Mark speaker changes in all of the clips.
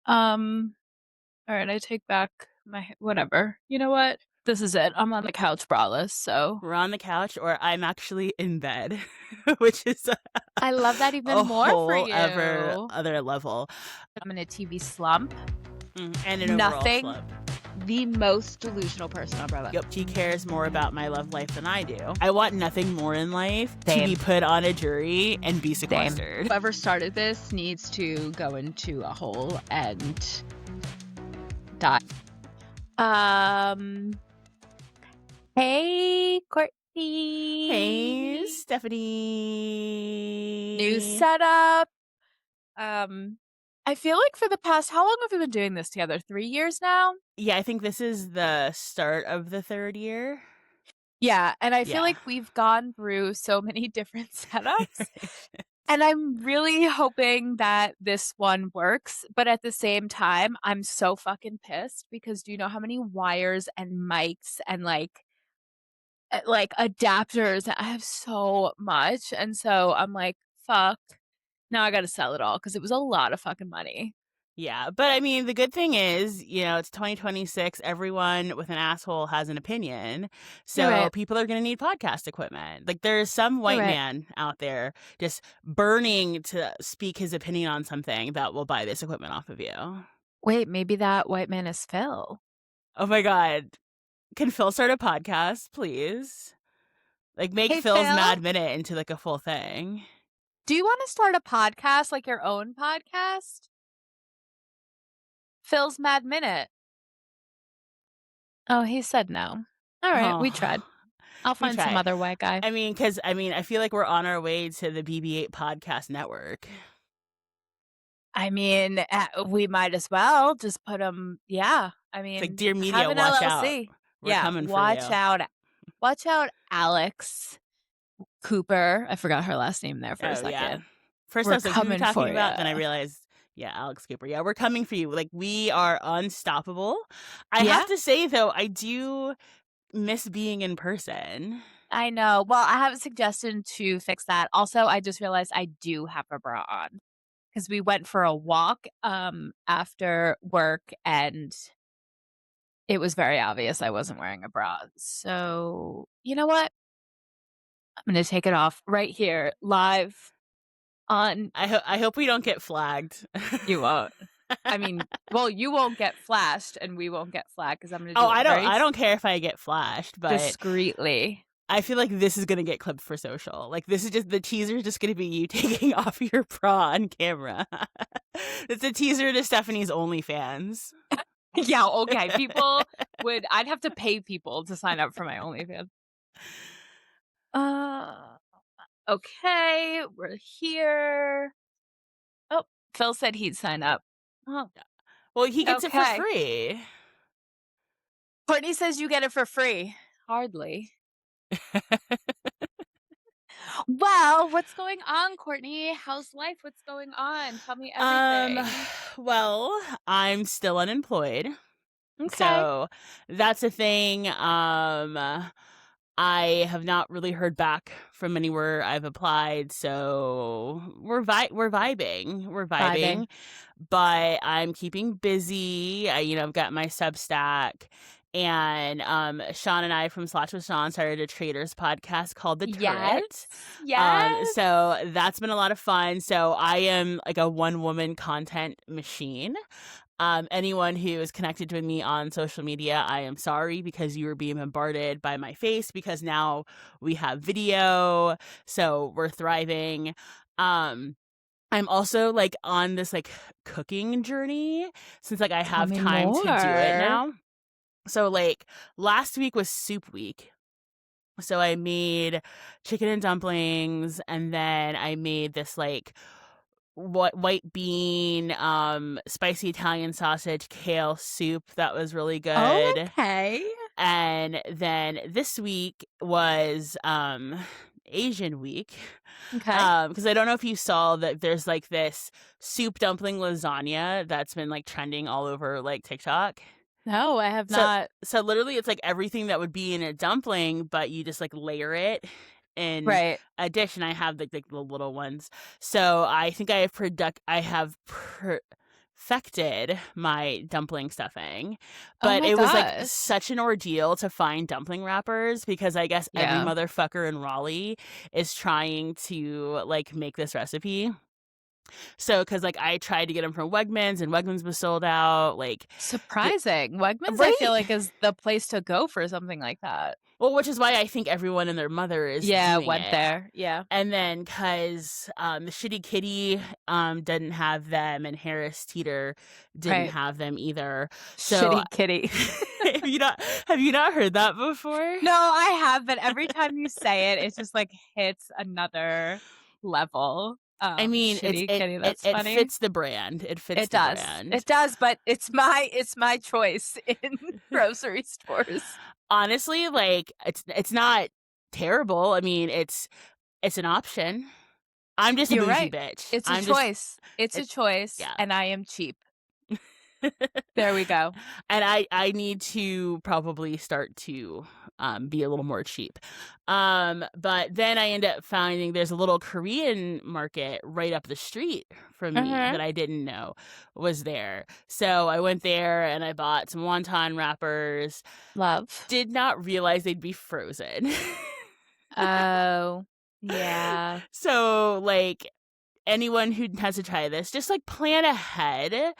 Speaker 1: All right, I take back my whatever. You know what? This is it. I'm on the couch braless, so
Speaker 2: We're on the couch, or I'm actually in bed, which is
Speaker 1: I love that even
Speaker 2: a
Speaker 1: more for
Speaker 2: whole
Speaker 1: you.
Speaker 2: other level.
Speaker 1: I'm in a TV slump.
Speaker 2: And an overall
Speaker 1: Nothing.
Speaker 2: slump.
Speaker 1: The most delusional person I've ever.
Speaker 2: Yep, she cares more about my love life than I do. I want nothing more in life to
Speaker 1: Same.
Speaker 2: be put on a jury and be
Speaker 1: Same.
Speaker 2: sequestered.
Speaker 1: Whoever started this needs to go into a hole and die. Hey, Courtney.
Speaker 2: Hey, Stefani.
Speaker 1: New setup. I feel like for the past, how long have we been doing this together? 3 years now?
Speaker 2: Yeah, I think this is the start of the third year.
Speaker 1: Yeah, and I feel
Speaker 2: Yeah.
Speaker 1: like we've gone through so many different setups. And I'm really hoping that this one works, but at the same time, I'm so fucking pissed because do you know how many wires and mics and like adapters? I have so much, and so I'm like, fuck. Now I gotta sell it all because it was a lot of fucking money.
Speaker 2: Yeah, but I mean, the good thing is, it's 2026. Everyone with an asshole has an opinion.
Speaker 1: You're
Speaker 2: So
Speaker 1: right.
Speaker 2: people are going to need podcast equipment. Like, there's some
Speaker 1: You're
Speaker 2: white
Speaker 1: right.
Speaker 2: man out there just burning to speak his opinion on something that will buy this equipment off of you.
Speaker 1: Wait, maybe that white man is Phil.
Speaker 2: Oh my God. Can Phil start a podcast, please? Like, make
Speaker 1: Hey,
Speaker 2: Phil's
Speaker 1: Phil,
Speaker 2: Mad Minute into like a full thing.
Speaker 1: do you want to start a podcast, like your own podcast? Phil's Mad Minute. Oh, he said no. All right, we tried.
Speaker 2: Oh,
Speaker 1: I'll
Speaker 2: we
Speaker 1: find some
Speaker 2: try.
Speaker 1: other white guy.
Speaker 2: I feel like we're on our way to the BB8 podcast network.
Speaker 1: I mean, we might as well just put them. Yeah, I
Speaker 2: It's like,
Speaker 1: mean,
Speaker 2: dear
Speaker 1: have
Speaker 2: media,
Speaker 1: an
Speaker 2: watch out.
Speaker 1: LLC.
Speaker 2: We're
Speaker 1: Yeah,
Speaker 2: coming for
Speaker 1: watch
Speaker 2: you.
Speaker 1: out, watch out, Alex Cooper. I forgot her last name there for a
Speaker 2: Oh, yeah.
Speaker 1: second.
Speaker 2: First, I
Speaker 1: We're
Speaker 2: was like, who are we
Speaker 1: coming
Speaker 2: talking
Speaker 1: for
Speaker 2: about?
Speaker 1: you.
Speaker 2: Then I realized, yeah, Alex Cooper. Yeah, we're coming for you. Like, we are unstoppable. I
Speaker 1: Yeah,
Speaker 2: have to say, though, I do miss being in person.
Speaker 1: I know. Well, I have a suggestion to fix that. Also, I just realized I do have a bra on because we went for a walk after work and it was very obvious I wasn't wearing a bra. So, you know what? I'm going to take it off right here live on.
Speaker 2: I hope we don't get flagged.
Speaker 1: You won't. I mean, well, you won't get flashed and we won't get flagged because I'm going to
Speaker 2: Oh,
Speaker 1: do it very
Speaker 2: I don't care if I get flashed, but
Speaker 1: discreetly.
Speaker 2: I feel like this is gonna get clipped for social. Like, this is just the teaser, just gonna be you taking off your bra on camera. It's a teaser to Stephanie's OnlyFans.
Speaker 1: Yeah, okay. I'd have to pay people to sign up for my OnlyFans. Uh, okay, we're here. Oh, Phil said he'd sign up. Oh,
Speaker 2: Well, he gets it for
Speaker 1: okay.
Speaker 2: free.
Speaker 1: Courtney says you get it for free. Hardly. Well, what's going on, Courtney? How's life? What's going on? Tell me
Speaker 2: Um,
Speaker 1: everything.
Speaker 2: well, I'm still unemployed.
Speaker 1: Okay.
Speaker 2: So that's a thing. I have not really heard back from anywhere I've applied, so we're vibing. We're
Speaker 1: Vibing.
Speaker 2: vibing. But I'm keeping busy. I've got my Substack, and Sean and I from Slots with Sean started a traders podcast called The
Speaker 1: Yes.
Speaker 2: Turret.
Speaker 1: Yes.
Speaker 2: So that's been a lot of fun. So I am like a one-woman content machine. Anyone who is connected with me on social media, I am sorry because you were being bombarded by my face because now we have video, so we're thriving. I'm also like on this like cooking journey since like I
Speaker 1: Tell
Speaker 2: have
Speaker 1: me
Speaker 2: time to do it
Speaker 1: more.
Speaker 2: now. So like last week was soup week. So I made chicken and dumplings, and then I made this like white bean, spicy Italian sausage, kale soup that was really
Speaker 1: Oh,
Speaker 2: good.
Speaker 1: okay.
Speaker 2: And then this week was Asian week.
Speaker 1: Okay.
Speaker 2: Because I don't know if you saw that there's like this soup dumpling lasagna that's been like trending all over like TikTok.
Speaker 1: No, I have
Speaker 2: So
Speaker 1: not.
Speaker 2: so literally it's like everything that would be in a dumpling, but you just like layer it in
Speaker 1: Right.
Speaker 2: a dish, and I have like the little ones. So I think I have perfected my dumpling stuffing,
Speaker 1: Oh
Speaker 2: but
Speaker 1: my
Speaker 2: it was like
Speaker 1: gosh.
Speaker 2: such an ordeal to find dumpling wrappers because I guess every
Speaker 1: Yeah.
Speaker 2: motherfucker in Raleigh is trying to like make this recipe. So, because like I tried to get them from Wegmans and Wegmans was sold out, like, the,
Speaker 1: Surprising. Wegmans, I feel
Speaker 2: right?
Speaker 1: like, is the place to go for something like that.
Speaker 2: Well, which is why I think everyone and their mother is
Speaker 1: Yeah,
Speaker 2: doing
Speaker 1: went
Speaker 2: it.
Speaker 1: there. Yeah.
Speaker 2: And then because the Shitty Kitty didn't have them, and Harris Teeter didn't
Speaker 1: Right.
Speaker 2: have them either. So
Speaker 1: Shitty kitty.
Speaker 2: have you not heard that before?
Speaker 1: No, I have, but every time you say it, it just, like, hits another level.
Speaker 2: I mean,
Speaker 1: Shitty kitty, that's
Speaker 2: it
Speaker 1: funny.
Speaker 2: fits the brand. It fits
Speaker 1: It
Speaker 2: the
Speaker 1: does.
Speaker 2: brand.
Speaker 1: It does, but it's my choice in grocery stores.
Speaker 2: Honestly, like it's not terrible. I mean, it's an option. I'm just a
Speaker 1: You're
Speaker 2: bougie
Speaker 1: right.
Speaker 2: bitch.
Speaker 1: It's a
Speaker 2: I'm just
Speaker 1: choice. It's a
Speaker 2: it,
Speaker 1: choice,
Speaker 2: yeah.
Speaker 1: and I am cheap. There we go.
Speaker 2: And I need to probably start to be a little more cheap. But then I end up finding there's a little Korean market right up the street from me
Speaker 1: Mhm.
Speaker 2: that I didn't know was there. So I went there and I bought some wonton wrappers.
Speaker 1: Love.
Speaker 2: Did not realize they'd be frozen.
Speaker 1: Oh, yeah.
Speaker 2: So like anyone who has to try this, just like plan ahead and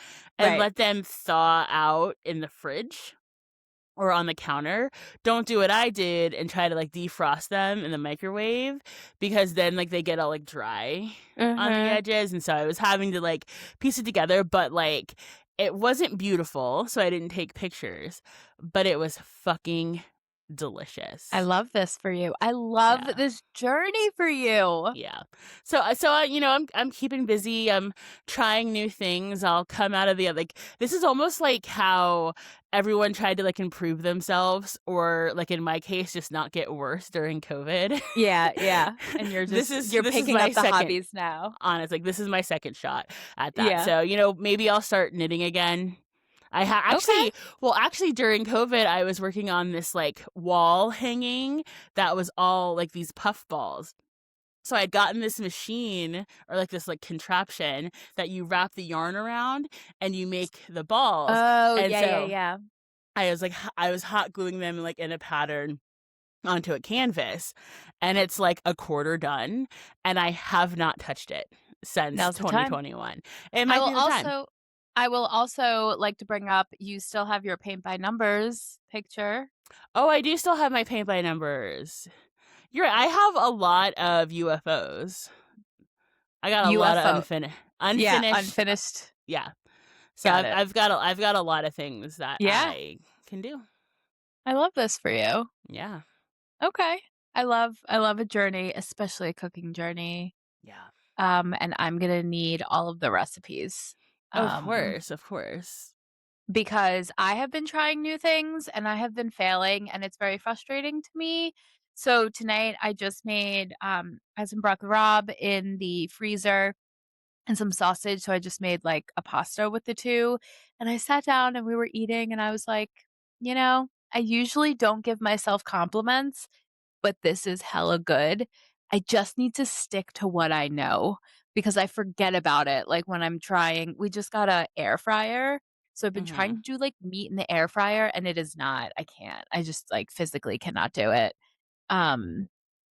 Speaker 1: Right.
Speaker 2: let them thaw out in the fridge or on the counter. Don't do what I did and try to like defrost them in the microwave, because then like they get all like dry on the
Speaker 1: Mhm.
Speaker 2: edges. And so I was having to like piece it together, but like it wasn't beautiful, so I didn't take pictures, but it was fucking
Speaker 1: I
Speaker 2: delicious.
Speaker 1: love this for you. I love
Speaker 2: Yeah.
Speaker 1: this journey for you.
Speaker 2: Yeah. So you know, I'm keeping busy. I'm trying new things. I'll come out of the like this is almost like how everyone tried to like improve themselves, or like in my case just not get worse during COVID.
Speaker 1: Yeah, yeah, and you're
Speaker 2: This is
Speaker 1: picking
Speaker 2: my
Speaker 1: up the
Speaker 2: second,
Speaker 1: hobbies now.
Speaker 2: honest, like this is my second shot at that.
Speaker 1: Yeah.
Speaker 2: So, you know, maybe I'll start knitting again.
Speaker 1: Okay.
Speaker 2: Actually during COVID I was working on this like wall hanging that was all like these puff balls. So I'd gotten this machine, or like this like contraption that you wrap the yarn around and you make the balls.
Speaker 1: Oh,
Speaker 2: And
Speaker 1: yeah, yeah,
Speaker 2: so
Speaker 1: yeah.
Speaker 2: I was hot gluing them like in a pattern onto a canvas, and it's like a quarter done, and I have not touched it since
Speaker 1: Now's the time.
Speaker 2: 2021. It
Speaker 1: I
Speaker 2: might
Speaker 1: will
Speaker 2: be the time.
Speaker 1: also I will also like to bring up, you still have your paint by numbers picture.
Speaker 2: Oh, I do still have my paint by numbers. You're right. I have a lot of UFOs. I got a lot of
Speaker 1: UFO. Yeah,
Speaker 2: unfinished.
Speaker 1: unfinished.
Speaker 2: Yeah. So
Speaker 1: Got it.
Speaker 2: I've got a lot of things that
Speaker 1: Yeah,
Speaker 2: I can do.
Speaker 1: I love this for you.
Speaker 2: Yeah.
Speaker 1: Okay. I love a journey, especially a cooking journey.
Speaker 2: Yeah.
Speaker 1: And I'm gonna need all of the recipes.
Speaker 2: Of
Speaker 1: Um,
Speaker 2: course, of course.
Speaker 1: because I have been trying new things and I have been failing and it's very frustrating to me. So tonight I just made I had some broccoli rabe in the freezer and some sausage. So I just made like a pasta with the two. And I sat down and we were eating and I was like, you know, I usually don't give myself compliments, but this is hella good. I just need to stick to what I know because I forget about it. Like when I'm trying, we just got a air fryer. So I've been trying
Speaker 2: Mhm.
Speaker 1: to do like meat in the air fryer and it is not, I can't. I just like physically cannot do it. Um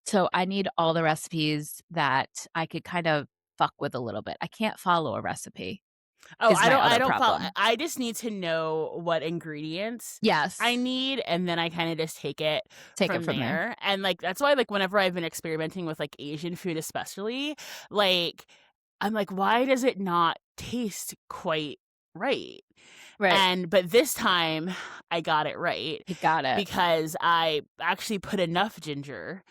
Speaker 1: so I need all the recipes that I could kind of fuck with a little bit. I can't follow a recipe
Speaker 2: Oh,
Speaker 1: is my
Speaker 2: I
Speaker 1: other
Speaker 2: don't follow.
Speaker 1: problem.
Speaker 2: I just need to know what ingredients I
Speaker 1: Yes.
Speaker 2: need, and then I kind of just take it
Speaker 1: Take it
Speaker 2: from
Speaker 1: from there.
Speaker 2: there. And like that's why like whenever I've been experimenting with like Asian food especially, like I'm like, why does it not taste quite right?
Speaker 1: Right.
Speaker 2: And but this time I got it right
Speaker 1: You got it.
Speaker 2: because I actually put enough ginger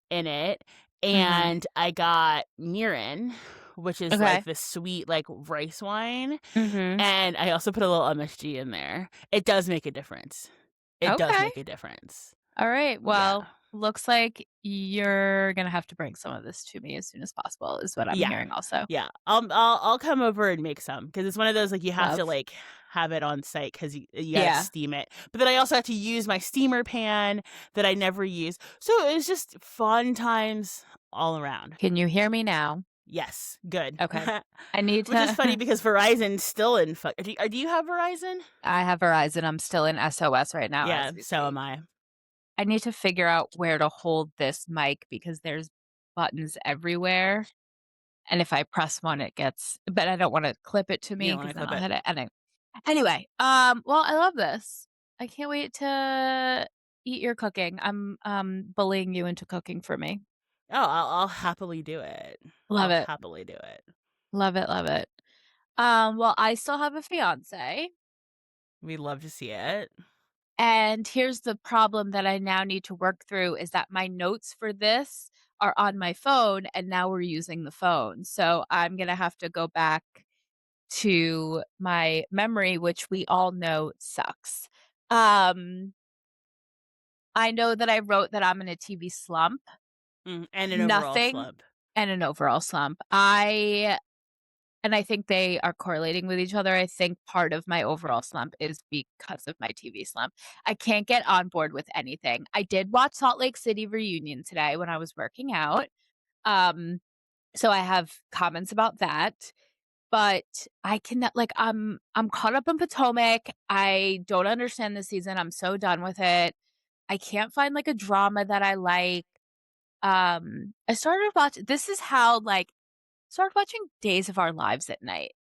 Speaker 2: in it,
Speaker 1: Mhm.
Speaker 2: and I got mirin, which is like
Speaker 1: Okay.
Speaker 2: this sweet like rice wine,
Speaker 1: Mhm.
Speaker 2: and I also put a little MSG in there. It does make a difference. It does
Speaker 1: Okay.
Speaker 2: make a difference.
Speaker 1: All right.
Speaker 2: Yeah.
Speaker 1: Well, looks like you're gonna have to bring some of this to me as soon as possible, is what I'm
Speaker 2: Yeah.
Speaker 1: hearing also.
Speaker 2: Yeah. I'll come over and make some, because it's one of those like you have to
Speaker 1: Love.
Speaker 2: like have it on site because you got to
Speaker 1: Yeah.
Speaker 2: steam it. But then I also have to use my steamer pan that I never use. So it was just fun times all around.
Speaker 1: Can you hear me now?
Speaker 2: Yes, good.
Speaker 1: Okay. I need
Speaker 2: Which is funny
Speaker 1: to
Speaker 2: because Verizon's still in do you have Verizon?
Speaker 1: I have Verizon, I'm still in SOS right now
Speaker 2: Yeah,
Speaker 1: as we
Speaker 2: so am
Speaker 1: speak.
Speaker 2: I.
Speaker 1: I need to figure out where to hold this mic because there's buttons everywhere, and if I press one, it gets but I don't wanna clip it to
Speaker 2: You
Speaker 1: me
Speaker 2: don't
Speaker 1: because
Speaker 2: wanna
Speaker 1: then
Speaker 2: clip
Speaker 1: I'll
Speaker 2: it.
Speaker 1: hit it, and anyway, well, I love this. I can't wait to eat your cooking. I'm, bullying you into cooking for me.
Speaker 2: Oh, I'll happily do it.
Speaker 1: Love
Speaker 2: I'll
Speaker 1: it.
Speaker 2: happily do it.
Speaker 1: Love it, love it. Well, I still have a fiancé,
Speaker 2: We'd love to see it.
Speaker 1: and here's the problem that I now need to work through is that my notes for this are on my phone, and now we're using the phone. So I'm gonna have to go back to my memory, which we all know sucks. Um, I know that I wrote that I'm in a TV slump.
Speaker 2: And an overall
Speaker 1: Nothing
Speaker 2: slump.
Speaker 1: and an overall slump. I think they are correlating with each other. I think part of my overall slump is because of my TV slump. I can't get on board with anything. I did watch Salt Lake City reunion today when I was working out. Um, so I have comments about that, but I cannot like I'm caught up in Potomac. I don't understand this season. I'm so done with it. I can't find like a drama that I like. I started watching this is how like started watching Days of Our Lives at night.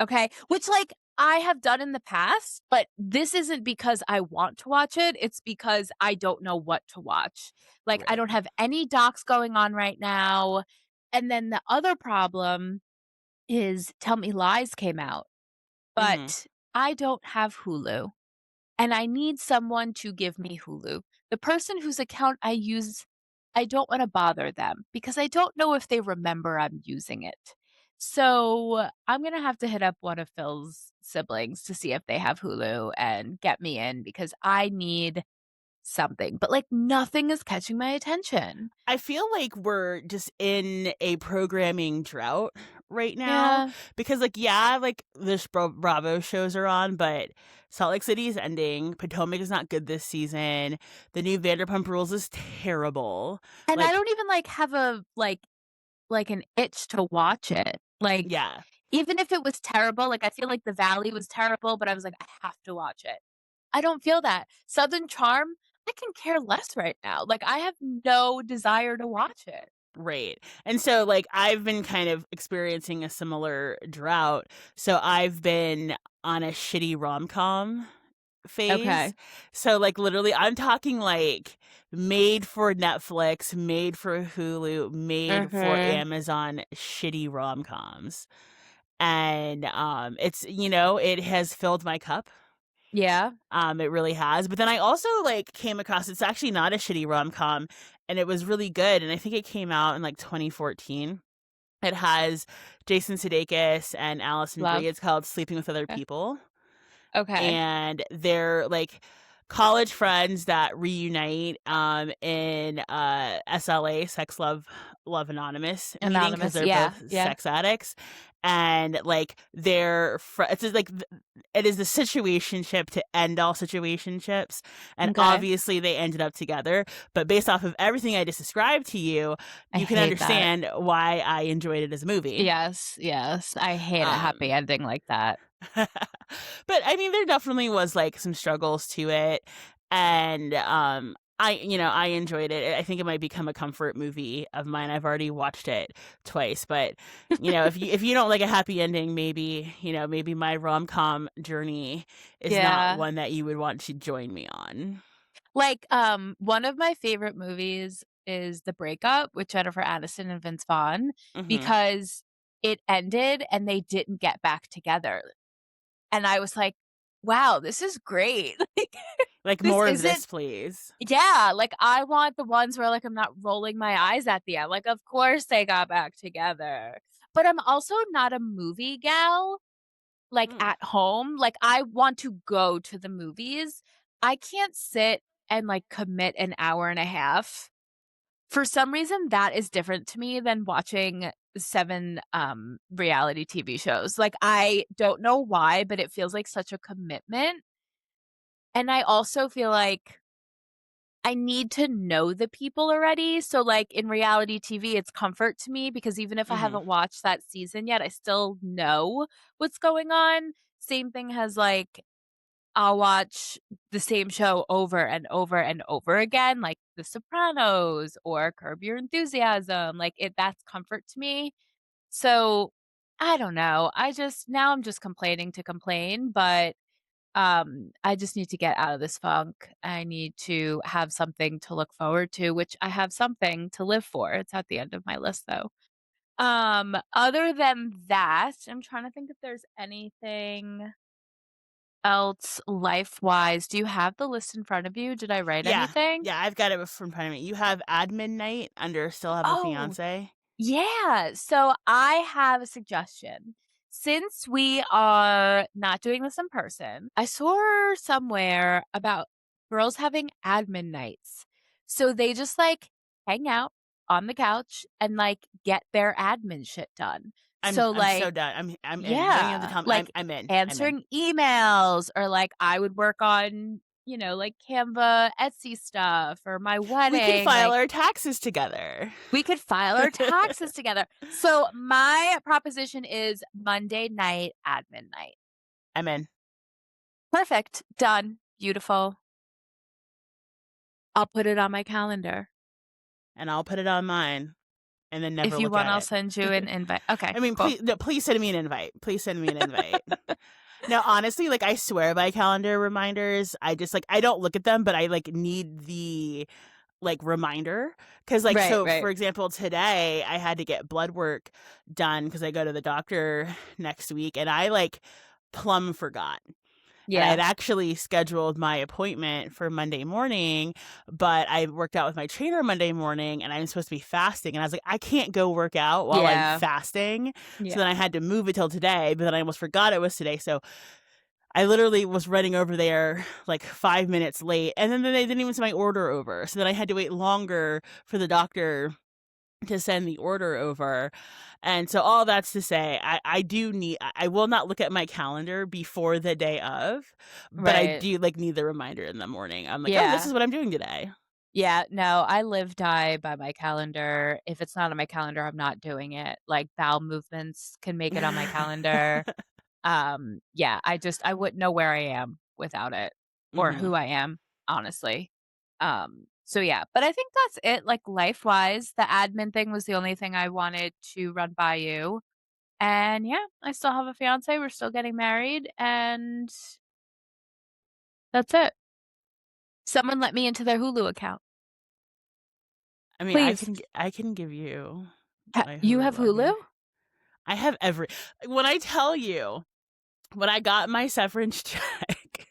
Speaker 1: Okay? Which, like, I have done in the past, but this isn't because I want to watch it, it's because I don't know what to watch. Like, I
Speaker 2: Right.
Speaker 1: don't have any docs going on right now, and then the other problem is Tell Me Lies came out,
Speaker 2: Mhm.
Speaker 1: but I don't have Hulu. And I need someone to give me Hulu. The person whose account I use, I don't wanna bother them because I don't know if they remember I'm using it. So, I'm gonna have to hit up one of Phil's siblings to see if they have Hulu and get me in because I need something, but, like, nothing is catching my attention.
Speaker 2: I feel like we're just in a programming drought right now
Speaker 1: Yeah,
Speaker 2: because, like, yeah, like this Bravo shows are on, but Salt Lake City is ending. Potomac is not good this season. The new Vanderpump Rules is terrible.
Speaker 1: and I
Speaker 2: Like,
Speaker 1: don't even, like, have a, like an itch to watch it. Like,
Speaker 2: yeah,
Speaker 1: even if it was terrible, like, I feel like The Valley was terrible, but I was like, "I have to watch it." I don't feel that. Southern Charm, I can care less right now. Like, I have no desire to watch it.
Speaker 2: right. And so, like, I've been kind of experiencing a similar drought. So I've been on a shitty rom com phase.
Speaker 1: Okay.
Speaker 2: So, like, literally, I'm talking like made for Netflix, made for Hulu, made for
Speaker 1: Mhm.
Speaker 2: Amazon shitty rom-coms. And it's, it has filled my cup.
Speaker 1: Yeah.
Speaker 2: It really has. But then I also like came across it's actually not a shitty rom-com and it was really good and I think it came out in like 2014. It has Jason Sudeikis and Allison Brie.
Speaker 1: Love.
Speaker 2: It's called Sleeping with Other
Speaker 1: Okay.
Speaker 2: People.
Speaker 1: Okay.
Speaker 2: And they're like college friends that reunite in SLA Sex Love Anonymous meeting because
Speaker 1: Anonymous.
Speaker 2: they're
Speaker 1: Yeah.
Speaker 2: both
Speaker 1: Yeah.
Speaker 2: sex addicts and like it's just like it is the situationship to end all situationships and
Speaker 1: Okay.
Speaker 2: obviously they ended up together but based off of everything I just described to you
Speaker 1: I
Speaker 2: you can
Speaker 1: hate that.
Speaker 2: understand why I enjoyed it as a movie.
Speaker 1: Yes. Yes. I hate a happy
Speaker 2: um
Speaker 1: ending like that.
Speaker 2: but I mean, there definitely was like some struggles to it, and I enjoyed it. I think it might become a comfort movie of mine. I've already watched it twice, but if you don't like a happy ending, maybe my rom com journey is not
Speaker 1: Yeah.
Speaker 2: one that you would want to join me on.
Speaker 1: Like, one of my favorite movies is The Breakup with Jennifer Aniston and Vince Vaughn
Speaker 2: Hmm.
Speaker 1: because it ended and they didn't get back together. And I was like, "Wow, this is great." Like,
Speaker 2: Like
Speaker 1: this
Speaker 2: more of
Speaker 1: isn't
Speaker 2: this, please.
Speaker 1: yeah, like, I want the ones where, like, I'm not rolling my eyes at the end, like, of course they got back together. But I'm also not a movie gal, like,
Speaker 2: Mm.
Speaker 1: at home, like, I want to go to the movies. I can't sit and, like, commit an hour and a half. For some reason, that is different to me than watching 7, reality TV shows. Like, I don't know why, but it feels like such a commitment, and I also feel like I need to know the people already. So, like, in reality TV, it's comfort to me because even if I
Speaker 2: Mhm.
Speaker 1: haven't watched that season yet, I still know what's going on. Same thing has, like, I'll watch the same show over and over and over again, like The Sopranos or Curb Your Enthusiasm. Like, that's comfort to me. So, I don't know. Now I'm just complaining to complain, but I just need to get out of this funk. I need to have something to look forward to, which I have something to live for. It's at the end of my list though. Other than that, I'm trying to think if there's anything else life-wise. Do you have the list in front of you? Did I write
Speaker 2: Yeah.
Speaker 1: anything?
Speaker 2: Yeah, I've got it from front of me. You have admin night under still have a
Speaker 1: Oh,
Speaker 2: fiance?
Speaker 1: yeah. So I have a suggestion. Since we are not doing this in person, I saw somewhere about girls having admin nights. So they just like hang out on the couch and like get their admin shit done. So
Speaker 2: I'm
Speaker 1: like,
Speaker 2: so done. I'm in. You don't even have to
Speaker 1: yeah,
Speaker 2: tell me.
Speaker 1: like
Speaker 2: I'm in. I'm in.
Speaker 1: answering emails or like I would work on, like Canva, Etsy stuff or my
Speaker 2: We could
Speaker 1: wedding.
Speaker 2: file
Speaker 1: Like
Speaker 2: our taxes together.
Speaker 1: we could file our taxes together. So my proposition is Monday night admin night.
Speaker 2: I'm in.
Speaker 1: Perfect. Done. Beautiful. I'll put it on my calendar.
Speaker 2: And I'll put it on mine and then never
Speaker 1: If you
Speaker 2: look
Speaker 1: want,
Speaker 2: at
Speaker 1: I'll
Speaker 2: it.
Speaker 1: send you an invite. Okay,
Speaker 2: I mean,
Speaker 1: cool.
Speaker 2: please, no, please send me an invite. Please send me an invite. No, honestly, like I swear by calendar reminders. I just like I don't look at them, but I like need the like reminder because like
Speaker 1: Right,
Speaker 2: so
Speaker 1: right.
Speaker 2: for example today I had to get blood work done because I go to the doctor next week and I like plumb forgot. And I had
Speaker 1: Yeah.
Speaker 2: actually scheduled my appointment for Monday morning, but I worked out with my trainer Monday morning and I'm supposed to be fasting. And I was like, I can't go work out while I'm
Speaker 1: Yeah.
Speaker 2: fasting. So then
Speaker 1: Yeah.
Speaker 2: I had to move it till today, but then I almost forgot it was today. So I literally was running over there like 5 minutes late. And then they didn't even send my order over. So then I had to wait longer for the doctor to send the order over. And so all that's to say, I do need I will not look at my calendar before the day of, but I
Speaker 1: Right.
Speaker 2: do like need the reminder in the morning. I'm like, oh, this
Speaker 1: Yeah.
Speaker 2: is what I'm doing today.
Speaker 1: Yeah. No, I live die by my calendar. If it's not on my calendar, I'm not doing it. Like bowel movements can make it on my calendar. Yeah, I wouldn't know where I am without it or
Speaker 2: Hmm.
Speaker 1: who I am, honestly. So yeah, but I think that's it, like, life-wise. The admin thing was the only thing I wanted to run by you. And yeah, I still have a fiancé, we're still getting married, and that's it. Someone let me into their Hulu account.
Speaker 2: I mean,
Speaker 1: Please.
Speaker 2: I can give you my
Speaker 1: You
Speaker 2: Hulu
Speaker 1: have Hulu?
Speaker 2: login. I have every when I tell you when I got my severance check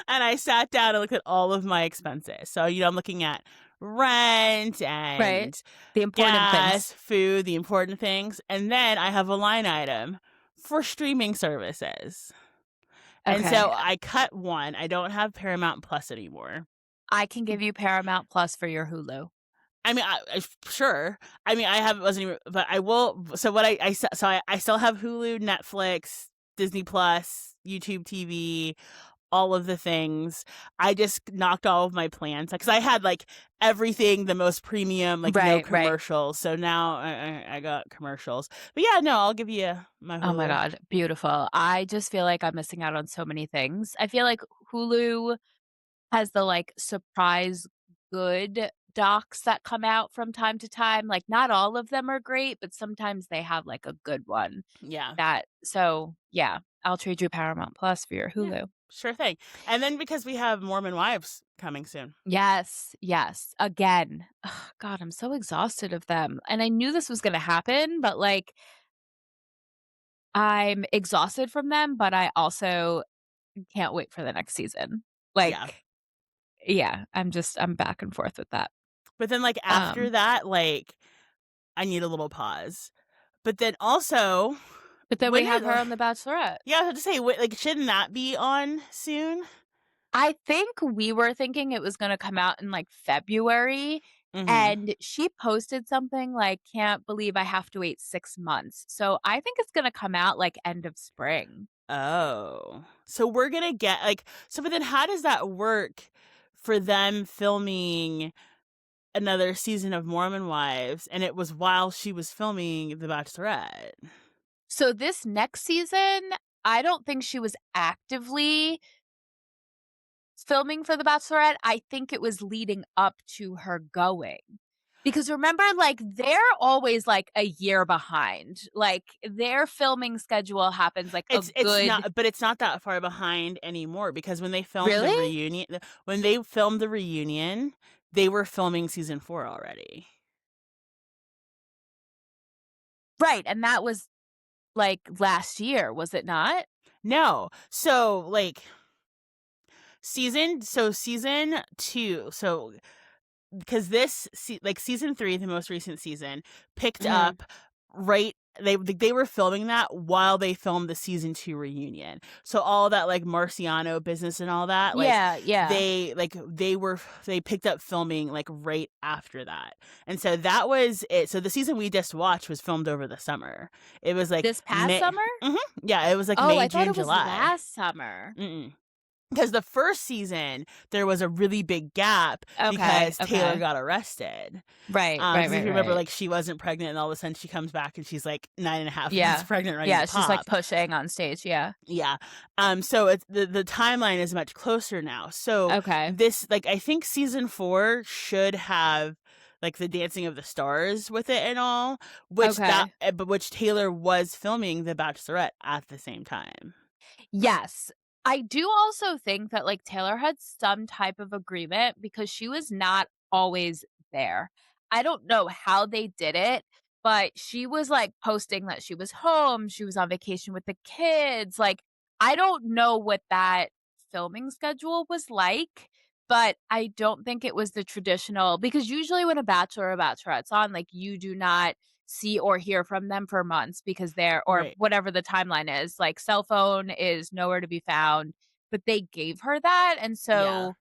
Speaker 2: and I sat down and looked at all of my expenses. So, I'm looking at rent
Speaker 1: Right.
Speaker 2: and
Speaker 1: The important
Speaker 2: gas,
Speaker 1: things.
Speaker 2: food, the important things. And then I have a line item for streaming services. And
Speaker 1: Okay.
Speaker 2: so I cut one. I don't have Paramount Plus anymore.
Speaker 1: I can give you Paramount Plus for your Hulu.
Speaker 2: I mean, sure. I mean, I have wasn't even, but I will. So what I still have Hulu, Netflix, Disney Plus, YouTube TV, all of the things. I just knocked all of my plans because I had like everything, the most premium, like no
Speaker 1: Right, right.
Speaker 2: commercials. So now I got commercials. But yeah, no, I'll give you my
Speaker 1: Oh my
Speaker 2: Hulu.
Speaker 1: god, beautiful. I just feel like I'm missing out on so many things. I feel like Hulu has the, like, surprise good docs that come out from time to time, like, not all of them are great, but sometimes they have, like, a good one
Speaker 2: Yeah.
Speaker 1: yeah, I'll trade you Paramount Plus for your
Speaker 2: Yeah.
Speaker 1: Hulu.
Speaker 2: Sure thing. And then because we have Mormon Wives coming soon.
Speaker 1: Yes, yes, again. Ugh, god, I'm so exhausted of them, and I knew this was gonna happen, but, like, I'm exhausted from them, but I also can't wait for the next season.
Speaker 2: Yeah.
Speaker 1: Like, yeah, I'm back and forth with that.
Speaker 2: But then like after
Speaker 1: Um,
Speaker 2: that, like I need a little pause. But then also,
Speaker 1: but then we
Speaker 2: when
Speaker 1: have her
Speaker 2: is
Speaker 1: on The Bachelorette.
Speaker 2: yeah, I was about to say, like, shouldn't that be on soon?
Speaker 1: I think we were thinking it was gonna come out in, like, February,
Speaker 2: Mhm.
Speaker 1: and she posted something like, "Can't believe I have to wait 6 months." So, I think it's gonna come out, like, end of spring.
Speaker 2: Oh. So we're gonna get like so but then how does that work for them filming another season of Mormon Wives, and it was while she was filming The Bachelorette.
Speaker 1: So this next season, I don't think she was actively filming for The Bachelorette. I think it was leading up to her going. Because remember, like, they're always, like, a year behind. Like, their filming schedule happens, like, a
Speaker 2: It's
Speaker 1: good.
Speaker 2: not, but it's not that far behind anymore, because when they filmed the
Speaker 1: Really?
Speaker 2: reunion, they were filming season 4 already.
Speaker 1: Right, and that was, like, last year, was it not?
Speaker 2: No. So, like, season 2, so because season 3, the most recent season, picked
Speaker 1: Mhm.
Speaker 2: up right, they were filming that while they filmed the season 2 reunion. So all that, like, Marciano business and all that, like,
Speaker 1: Yeah, yeah.
Speaker 2: they picked up filming, like, right after that. And so that was it. So the season we just watched was filmed over the summer. It was like
Speaker 1: This past
Speaker 2: May.
Speaker 1: summer?
Speaker 2: Yeah, it was like
Speaker 1: Oh,
Speaker 2: May,
Speaker 1: I thought
Speaker 2: June,
Speaker 1: it was
Speaker 2: July.
Speaker 1: last summer.
Speaker 2: Mm-mm. Because the first season, there was a really big gap
Speaker 1: Okay,
Speaker 2: because Taylor
Speaker 1: okay.
Speaker 2: got arrested.
Speaker 1: Right, right,
Speaker 2: Because if
Speaker 1: right,
Speaker 2: you remember,
Speaker 1: right.
Speaker 2: like, she wasn't pregnant, and all of a sudden she comes back and she's like 9.5 months
Speaker 1: Yeah.
Speaker 2: pregnant, ready to
Speaker 1: Yeah, she's, like,
Speaker 2: pop.
Speaker 1: pushing on stage, yeah.
Speaker 2: Yeah. So it's the timeline is much closer now. So
Speaker 1: Okay,
Speaker 2: this, like, I think season 4 should have, like, the Dancing of the Stars with it and all,
Speaker 1: okay.
Speaker 2: but which Taylor was filming The Bachelorette at the same time.
Speaker 1: Yes. I do also think that, like, Taylor had some type of agreement because she was not always there. I don't know how they did it, but she was, like, posting that she was home, she was on vacation with the kids, like, I don't know what that filming schedule was like, but I don't think it was the traditional because usually when a bachelor or bachelorette's on, like, you do not see or hear from them for months because they're or
Speaker 2: Right.
Speaker 1: whatever the timeline is, like, cell phone is nowhere to be found, but they gave her that, and
Speaker 2: Yeah.
Speaker 1: so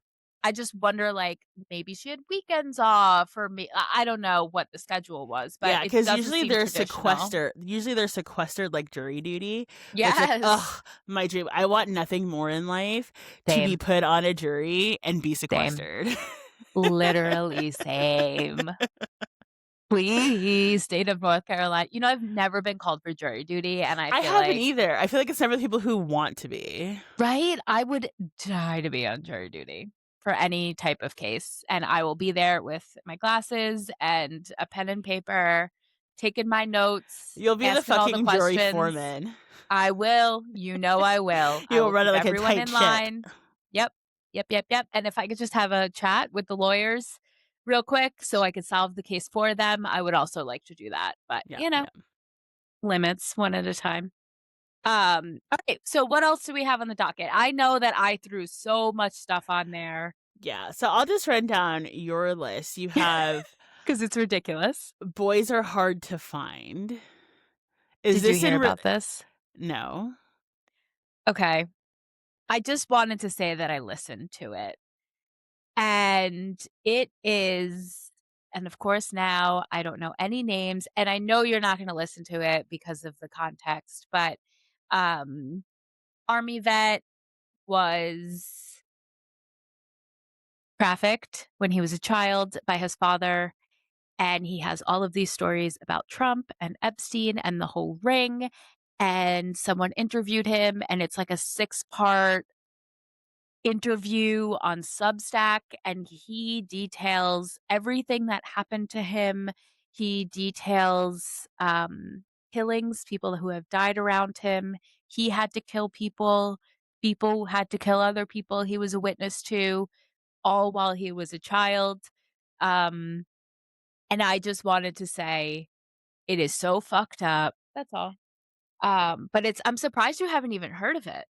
Speaker 1: I just wonder, like, maybe she had weekends off or I don't know what the schedule was, but
Speaker 2: Yeah,
Speaker 1: it
Speaker 2: because
Speaker 1: doesn't seem traditional.
Speaker 2: usually they're sequestered, like, jury duty, which, like,
Speaker 1: Yes.
Speaker 2: ugh, my dream. I want nothing more in life to be
Speaker 1: Same,
Speaker 2: put on a jury and be
Speaker 1: same.
Speaker 2: sequestered.
Speaker 1: Literally same. Please, state of North Carolina. I've never been called for jury duty, and I
Speaker 2: I
Speaker 1: feel
Speaker 2: haven't
Speaker 1: like.
Speaker 2: either. I feel like it's never the people who want to be.
Speaker 1: Right? I would die to be on jury duty for any type of case, and I will be there with my glasses and a pen and paper, taking my notes,
Speaker 2: You'll be the
Speaker 1: asking all the
Speaker 2: fucking jury
Speaker 1: questions.
Speaker 2: foreman.
Speaker 1: I will, I will. I
Speaker 2: You'll
Speaker 1: will
Speaker 2: run it
Speaker 1: keep
Speaker 2: like a
Speaker 1: everyone
Speaker 2: tight
Speaker 1: in
Speaker 2: ship.
Speaker 1: line. Yep. Yep, yep, yep, and if I could just have a chat with the lawyers real quick so I could solve the case for them, I would also like to do that, but,
Speaker 2: Yeah, yeah.
Speaker 1: limits one at a time. Okay, so what else do we have on the docket? I know that I threw so much stuff on there
Speaker 2: Yeah, so I'll just run down your list. You have
Speaker 1: because it's ridiculous.
Speaker 2: boys are hard to find. Is
Speaker 1: Did you
Speaker 2: this
Speaker 1: hear
Speaker 2: in
Speaker 1: about this?
Speaker 2: no.
Speaker 1: Okay. I just wanted to say that I listened to it. And it is and of course now I don't know any names and I know you're not going to listen to it because of the context, but um Army vet was trafficked when he was a child by his father. And he has all of these stories about Trump and Epstein and the whole ring. And someone interviewed him, and it's like a six-part interview on Substack. And he details everything that happened to him. He details killings, people who have died around him. He had to kill people, people had to kill other people he was a witness to, all while he was a child. Um, and I just wanted to say it is so fucked up. That's all. But I'm surprised you haven't even heard of it.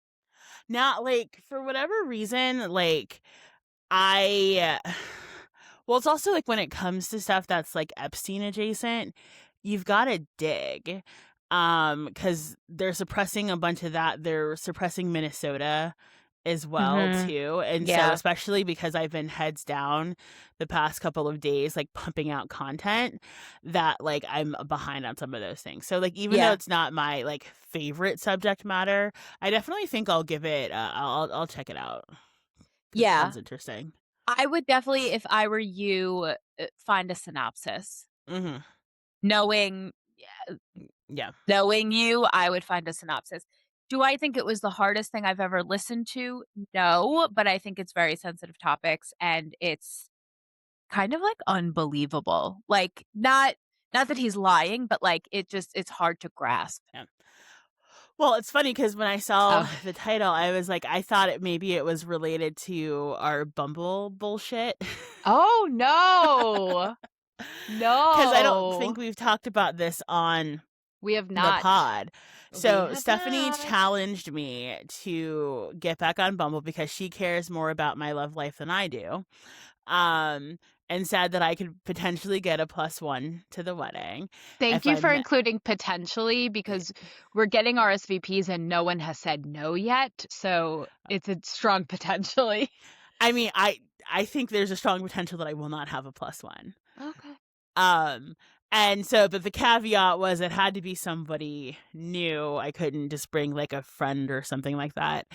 Speaker 2: Now, like, for whatever reason, like, I well, it's also, like, when it comes to stuff that's, like, Epstein adjacent, you've gotta dig, because they're suppressing a bunch of that. They're suppressing Minnesota as well,
Speaker 1: Mhm.
Speaker 2: too, and so
Speaker 1: Yeah.
Speaker 2: especially because I've been heads down the past couple of days, like, pumping out content, that, like, I'm behind on some of those things. So, like, even though
Speaker 1: Yeah.
Speaker 2: it's not my, like, favorite subject matter, I definitely think I'll give it, I'll check it out because it
Speaker 1: Yeah.
Speaker 2: sounds interesting.
Speaker 1: I would definitely, if I were you, find a synopsis.
Speaker 2: Mhm.
Speaker 1: Knowing
Speaker 2: Yeah.
Speaker 1: knowing you, I would find a synopsis. Do I think it was the hardest thing I've ever listened to? No, but I think it's very sensitive topics, and it's kind of, like, unbelievable. Like, not that he's lying, but, like, it's hard to grasp.
Speaker 2: Yeah. Well, it's funny because when I saw
Speaker 1: Oh.
Speaker 2: the title, I was like, I thought maybe it was related to our Bumble bullshit.
Speaker 1: Oh, no.
Speaker 2: Because I don't think
Speaker 1: No.
Speaker 2: we've talked about this on
Speaker 1: We have
Speaker 2: the
Speaker 1: not.
Speaker 2: pod.
Speaker 1: We
Speaker 2: So
Speaker 1: have
Speaker 2: Stephanie
Speaker 1: not.
Speaker 2: challenged me to get back on Bumble because she cares more about my love life than I do. Um, and said that I could potentially get a +1 to the wedding
Speaker 1: Thank
Speaker 2: if
Speaker 1: you
Speaker 2: I
Speaker 1: for
Speaker 2: met.
Speaker 1: including potentially because we're getting RSVPs and no one has said no yet, so it's a strong potentially.
Speaker 2: I mean, I think there's a strong potential that I will not have a +1.
Speaker 1: Okay.
Speaker 2: Um, and so, but the caveat was it had to be somebody new. I couldn't just bring like a friend or something like that.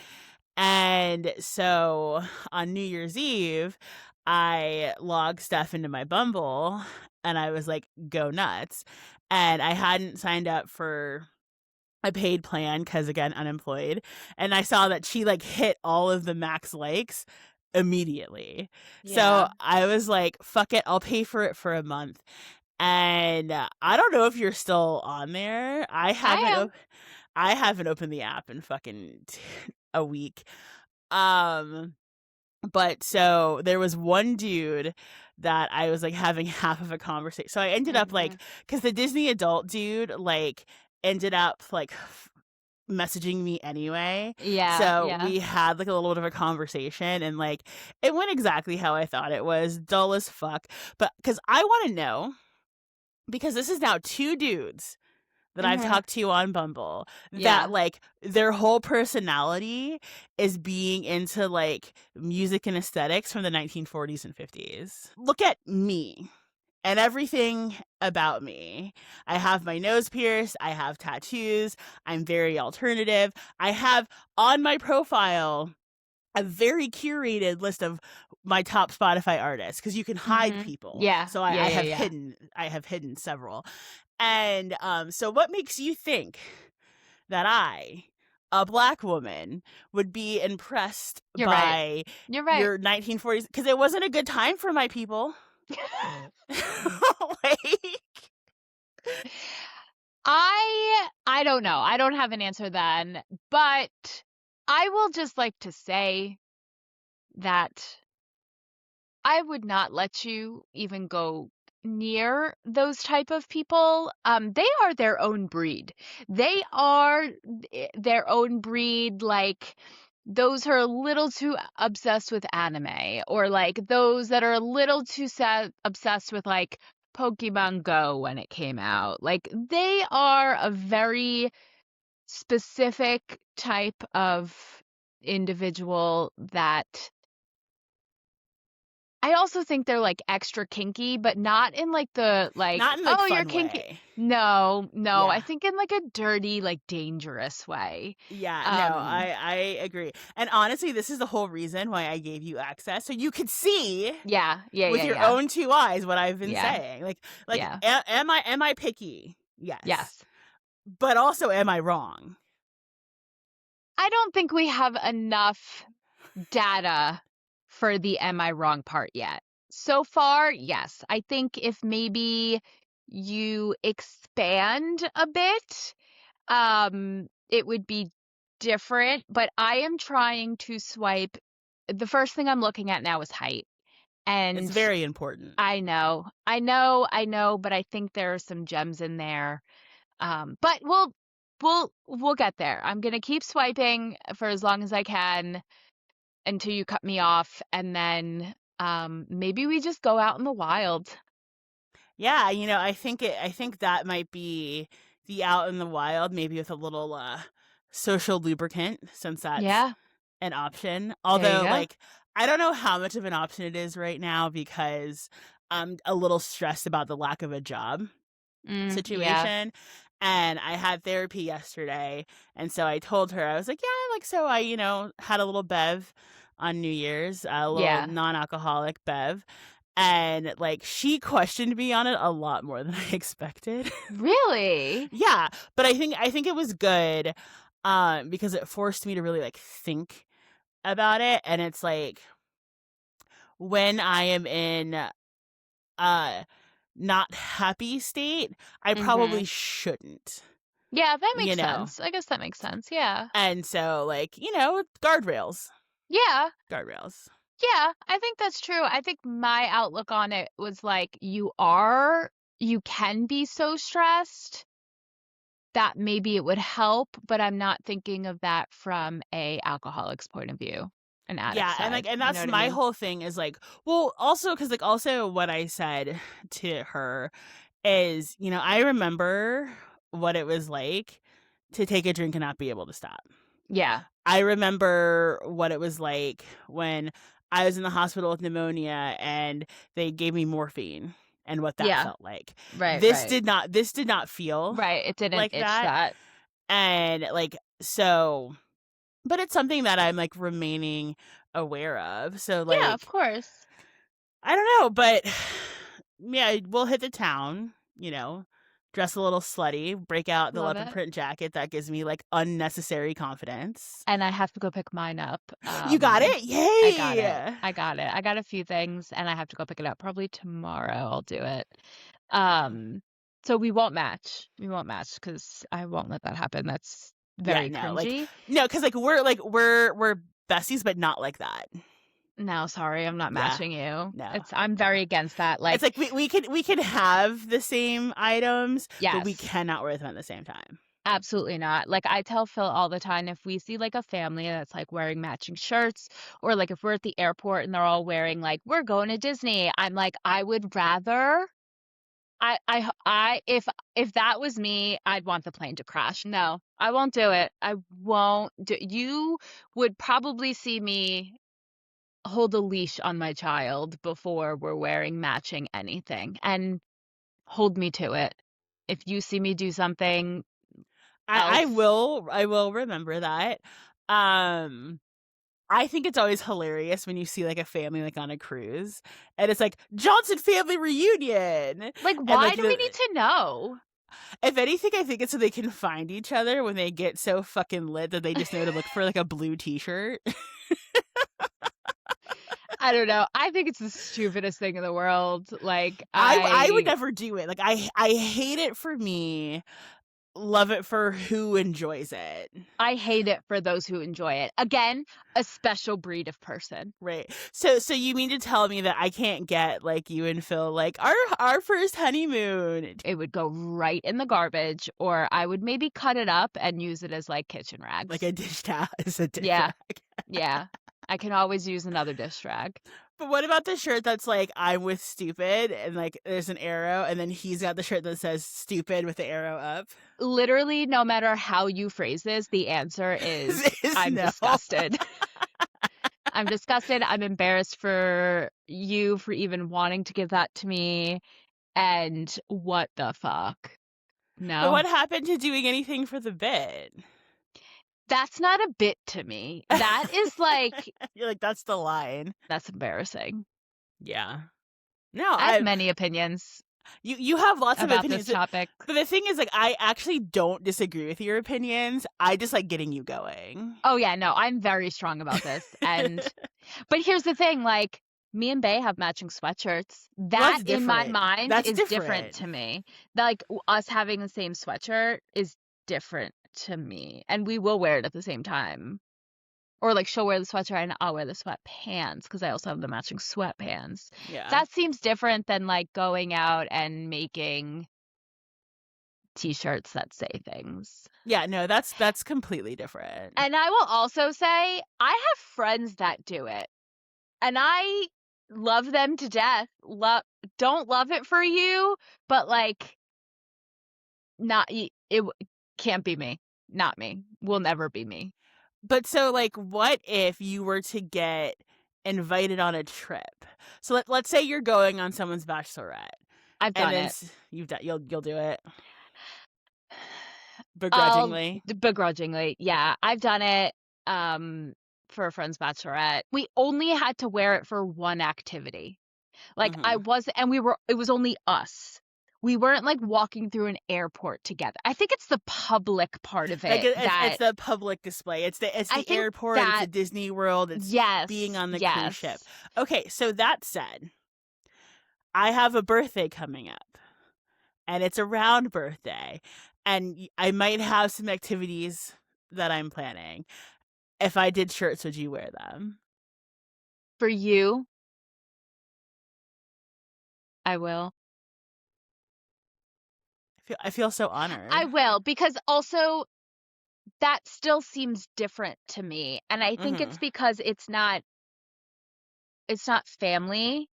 Speaker 2: And so on New Year's Eve, I logged Steph into my Bumble and I was like, go nuts. And I hadn't signed up for a paid plan because, again, unemployed. And I saw that she like hit all of the max likes immediately. So
Speaker 1: Yeah.
Speaker 2: I was like, fuck it, I'll pay for it for a month. And I don't know if you're still on there.
Speaker 1: I am.
Speaker 2: I haven't opened the app in fucking a week. Um, but so there was one dude that I was like having half of a conversation. So I ended up like,
Speaker 1: Mhm.
Speaker 2: because the Disney adult dude like ended up like messaging me anyway.
Speaker 1: Yeah,
Speaker 2: So
Speaker 1: yeah.
Speaker 2: we had like a little bit of a conversation and like it went exactly how I thought it was, dull as fuck. But because I want to know, because this is now two dudes that I've
Speaker 1: Mhm.
Speaker 2: talked to on Bumble that
Speaker 1: Yeah.
Speaker 2: like their whole personality is being into like music and aesthetics from the 1940s and 50s. Look at me and everything about me. I have my nose pierced, I have tattoos, I'm very alternative. I have on my profile a very curated list of my top Spotify artists because you can hide
Speaker 1: Mhm.
Speaker 2: people.
Speaker 1: Yeah.
Speaker 2: So
Speaker 1: Yeah,
Speaker 2: I
Speaker 1: yeah,
Speaker 2: have
Speaker 1: yeah.
Speaker 2: hidden several. And so what makes you think that I, a black woman, would be impressed
Speaker 1: You're right.
Speaker 2: by
Speaker 1: You're right.
Speaker 2: your 1940s? Because it wasn't a good time for my people. Like,
Speaker 1: I don't know. I don't have an answer then, but I will just like to say that I would not let you even go near those type of people. They are their own breed. They are their own breed, like those who are a little too obsessed with anime, or like those that are a little too obsessed with like Pokemon Go when it came out. Like they are a very specific type of individual that I also think they're, like, extra kinky, but not in, like, the, like,
Speaker 2: not in like
Speaker 1: "Oh, you're
Speaker 2: fun
Speaker 1: kinky."
Speaker 2: way.
Speaker 1: No, no, I
Speaker 2: Yeah.
Speaker 1: think in, like, a dirty, like, dangerous way.
Speaker 2: Yeah, no,
Speaker 1: Um,
Speaker 2: I agree. And honestly, this is the whole reason why I gave you access so you could see
Speaker 1: yeah, yeah,
Speaker 2: with
Speaker 1: yeah,
Speaker 2: your
Speaker 1: yeah,
Speaker 2: own two eyes what I've been
Speaker 1: yeah,
Speaker 2: saying. Like
Speaker 1: yeah.
Speaker 2: am I picky? Yes.
Speaker 1: Yes.
Speaker 2: But also am I wrong?
Speaker 1: I don't think we have enough data for the "am I wrong" part yet. So far, yes. I think if maybe you expand a bit, it would be different, but I am trying to swipe. The first thing I'm looking at now is height.
Speaker 2: It's
Speaker 1: And
Speaker 2: very important.
Speaker 1: I know, but I think there are some gems in there. But we'll get there. I'm gonna keep swiping for as long as I can until you cut me off, and then maybe we just go out in the wild.
Speaker 2: Yeah, I think that might be the out in the wild, maybe with a little social lubricant since that's
Speaker 1: Yeah,
Speaker 2: an option.
Speaker 1: there you
Speaker 2: Although
Speaker 1: go.
Speaker 2: like I don't know how much of an option it is right now because I'm a little stressed about the lack of a job
Speaker 1: Yeah.
Speaker 2: situation. And I had therapy yesterday. And so I told her, I was like, yeah, like, so I, had a little bev on New Year's, a little
Speaker 1: Yeah.
Speaker 2: non-alcoholic bev, and like she questioned me on it a lot more than I expected.
Speaker 1: Really?
Speaker 2: Yeah, but I think it was good, because it forced me to really like think about it, and it's like when I am in uh not happy state, I probably
Speaker 1: Mhm.
Speaker 2: shouldn't,
Speaker 1: Yeah, that
Speaker 2: you
Speaker 1: makes
Speaker 2: know.
Speaker 1: sense. I guess that makes sense. Yeah.
Speaker 2: And so like, guardrails.
Speaker 1: Yeah.
Speaker 2: Guardrails.
Speaker 1: Yeah, I think that's true. I think my outlook on it was like, you can be so stressed that maybe it would help, but I'm not thinking of that from a alcoholic's point of view, an addict
Speaker 2: Yeah, and like
Speaker 1: side.
Speaker 2: and
Speaker 1: You know
Speaker 2: that's
Speaker 1: what I
Speaker 2: my
Speaker 1: mean?
Speaker 2: whole thing is like, well, also cuz like also what I said to her is, I remember what it was like to take a drink and not be able to stop.
Speaker 1: Yeah.
Speaker 2: I remember what it was like when I was in the hospital with pneumonia and they gave me morphine and what that
Speaker 1: Yeah.
Speaker 2: felt like.
Speaker 1: Right,
Speaker 2: This
Speaker 1: right.
Speaker 2: did not feel
Speaker 1: Right, it didn't
Speaker 2: like
Speaker 1: itch
Speaker 2: that.
Speaker 1: that.
Speaker 2: And like so but it's something that I'm like remaining aware of. So
Speaker 1: Yeah, of
Speaker 2: like
Speaker 1: course.
Speaker 2: I don't know, but yeah, we'll hit the town, dress a little slutty, break out the
Speaker 1: Love
Speaker 2: leopard
Speaker 1: it.
Speaker 2: print jacket that gives me like unnecessary confidence.
Speaker 1: And I have to go pick mine up.
Speaker 2: You got it?
Speaker 1: I got it.
Speaker 2: Yay!
Speaker 1: I got it. I got a few things and I have to go pick it up probably tomorrow. I'll do it. Um, so we won't match. We won't match because I won't let that happen. That's
Speaker 2: Yeah,
Speaker 1: very
Speaker 2: no,
Speaker 1: cringy.
Speaker 2: no, because we're besties, but not like that.
Speaker 1: No, sorry, I'm not
Speaker 2: Yeah,
Speaker 1: matching you.
Speaker 2: no,
Speaker 1: I'm
Speaker 2: no.
Speaker 1: very against that.
Speaker 2: It's
Speaker 1: Like,
Speaker 2: like we could have the same items, but we
Speaker 1: yes,
Speaker 2: cannot wear them at the same time.
Speaker 1: absolutely not. Like, I tell Phil all the time if we see like a family that's like wearing matching shirts, or like if we're at the airport and they're all wearing like, we're going to Disney, I'm like, I would rather if that was me, I'd want the plane to crash. No, I won't do it. I won't do You would probably see me hold a leash on my child before we're wearing matching anything and hold me to it. If you see me do something
Speaker 2: I
Speaker 1: else,
Speaker 2: will remember that. Um, I think it's always hilarious when you see like a family like on a cruise and it's like Johnson family reunion.
Speaker 1: like,
Speaker 2: And
Speaker 1: why
Speaker 2: like
Speaker 1: do we need to know?
Speaker 2: if anything, I think it's so they can find each other when they get so fucking lit that they just know to look for like a blue t-shirt.
Speaker 1: I don't know. I think it's the stupidest thing in the world. Like,
Speaker 2: I would never do it. Like I hate it for me, love it for who enjoys it.
Speaker 1: I hate it for those who enjoy it. Again, a special breed of person.
Speaker 2: Right. So you mean to tell me that I can't get like you and Phil like our first honeymoon?
Speaker 1: It would go right in the garbage, or I would maybe cut it up and use it as like kitchen
Speaker 2: Like
Speaker 1: rags.
Speaker 2: a dish towel is a dish
Speaker 1: Yeah,
Speaker 2: rag.
Speaker 1: yeah. I can always use another dish rag.
Speaker 2: But what about the shirt that's like I'm with stupid and like there's an arrow and then he's got the shirt that says stupid with the arrow up?
Speaker 1: Literally, no matter how you phrase this, the answer is
Speaker 2: Is
Speaker 1: I'm
Speaker 2: no.
Speaker 1: disgusted. I'm disgusted. I'm embarrassed for you for even wanting to give that to me. And what the fuck?
Speaker 2: But
Speaker 1: No.
Speaker 2: what happened to doing anything for the bit?
Speaker 1: That's not a bit to me. That is like,
Speaker 2: You're like that's the line.
Speaker 1: that's embarrassing.
Speaker 2: Yeah. No,
Speaker 1: I have many opinions
Speaker 2: you have lots of
Speaker 1: about this
Speaker 2: opinions.
Speaker 1: topic.
Speaker 2: But the thing is like I actually don't disagree with your opinions. I just like getting you going.
Speaker 1: Oh yeah, no, I'm very strong about this. But here's the thing, like me and Bay have matching sweatshirts.
Speaker 2: Well,
Speaker 1: That
Speaker 2: that's
Speaker 1: in my
Speaker 2: different.
Speaker 1: mind
Speaker 2: That's
Speaker 1: is different
Speaker 2: different.
Speaker 1: to me. Like us having the same sweatshirt is different to me. And we will wear it at the same time. Or like she'll wear the sweatshirt and I'll wear the sweatpants because I also have the matching sweatpants.
Speaker 2: Yeah.
Speaker 1: That seems different than like going out and making t-shirts that say things.
Speaker 2: Yeah, no, that's completely different.
Speaker 1: And I will also say I have friends that do it. And I love them to death. Don't love it for you, but like can't be me. Not me. Will never be me.
Speaker 2: But so like what if you were to get invited on a trip? So let's say you're going on someone's bachelorette
Speaker 1: I've
Speaker 2: and
Speaker 1: done
Speaker 2: then
Speaker 1: it.
Speaker 2: you'll do it
Speaker 1: I'll
Speaker 2: begrudgingly.
Speaker 1: begrudgingly. Yeah, I've done it. for a friend's bachelorette. We only had to wear it for one activity. Like,
Speaker 2: Mhm.
Speaker 1: and it was only us. We weren't, like, walking through an airport together. I think it's the public part of
Speaker 2: Like,
Speaker 1: it
Speaker 2: it's
Speaker 1: that
Speaker 2: the public display. It's
Speaker 1: I
Speaker 2: the
Speaker 1: think
Speaker 2: airport, it's
Speaker 1: that
Speaker 2: the Disney World, it's being
Speaker 1: yes,
Speaker 2: on the cruise ship.
Speaker 1: yes.
Speaker 2: Okay, so that said, I have a birthday coming up, and it's a round birthday, and I might have some activities that I'm planning. If I did shirts, would you wear them?
Speaker 1: For you, I will.
Speaker 2: I feel so
Speaker 1: I
Speaker 2: honored.
Speaker 1: will, because also that still seems different to me, and I think it's
Speaker 2: Mhm.
Speaker 1: because it's not family,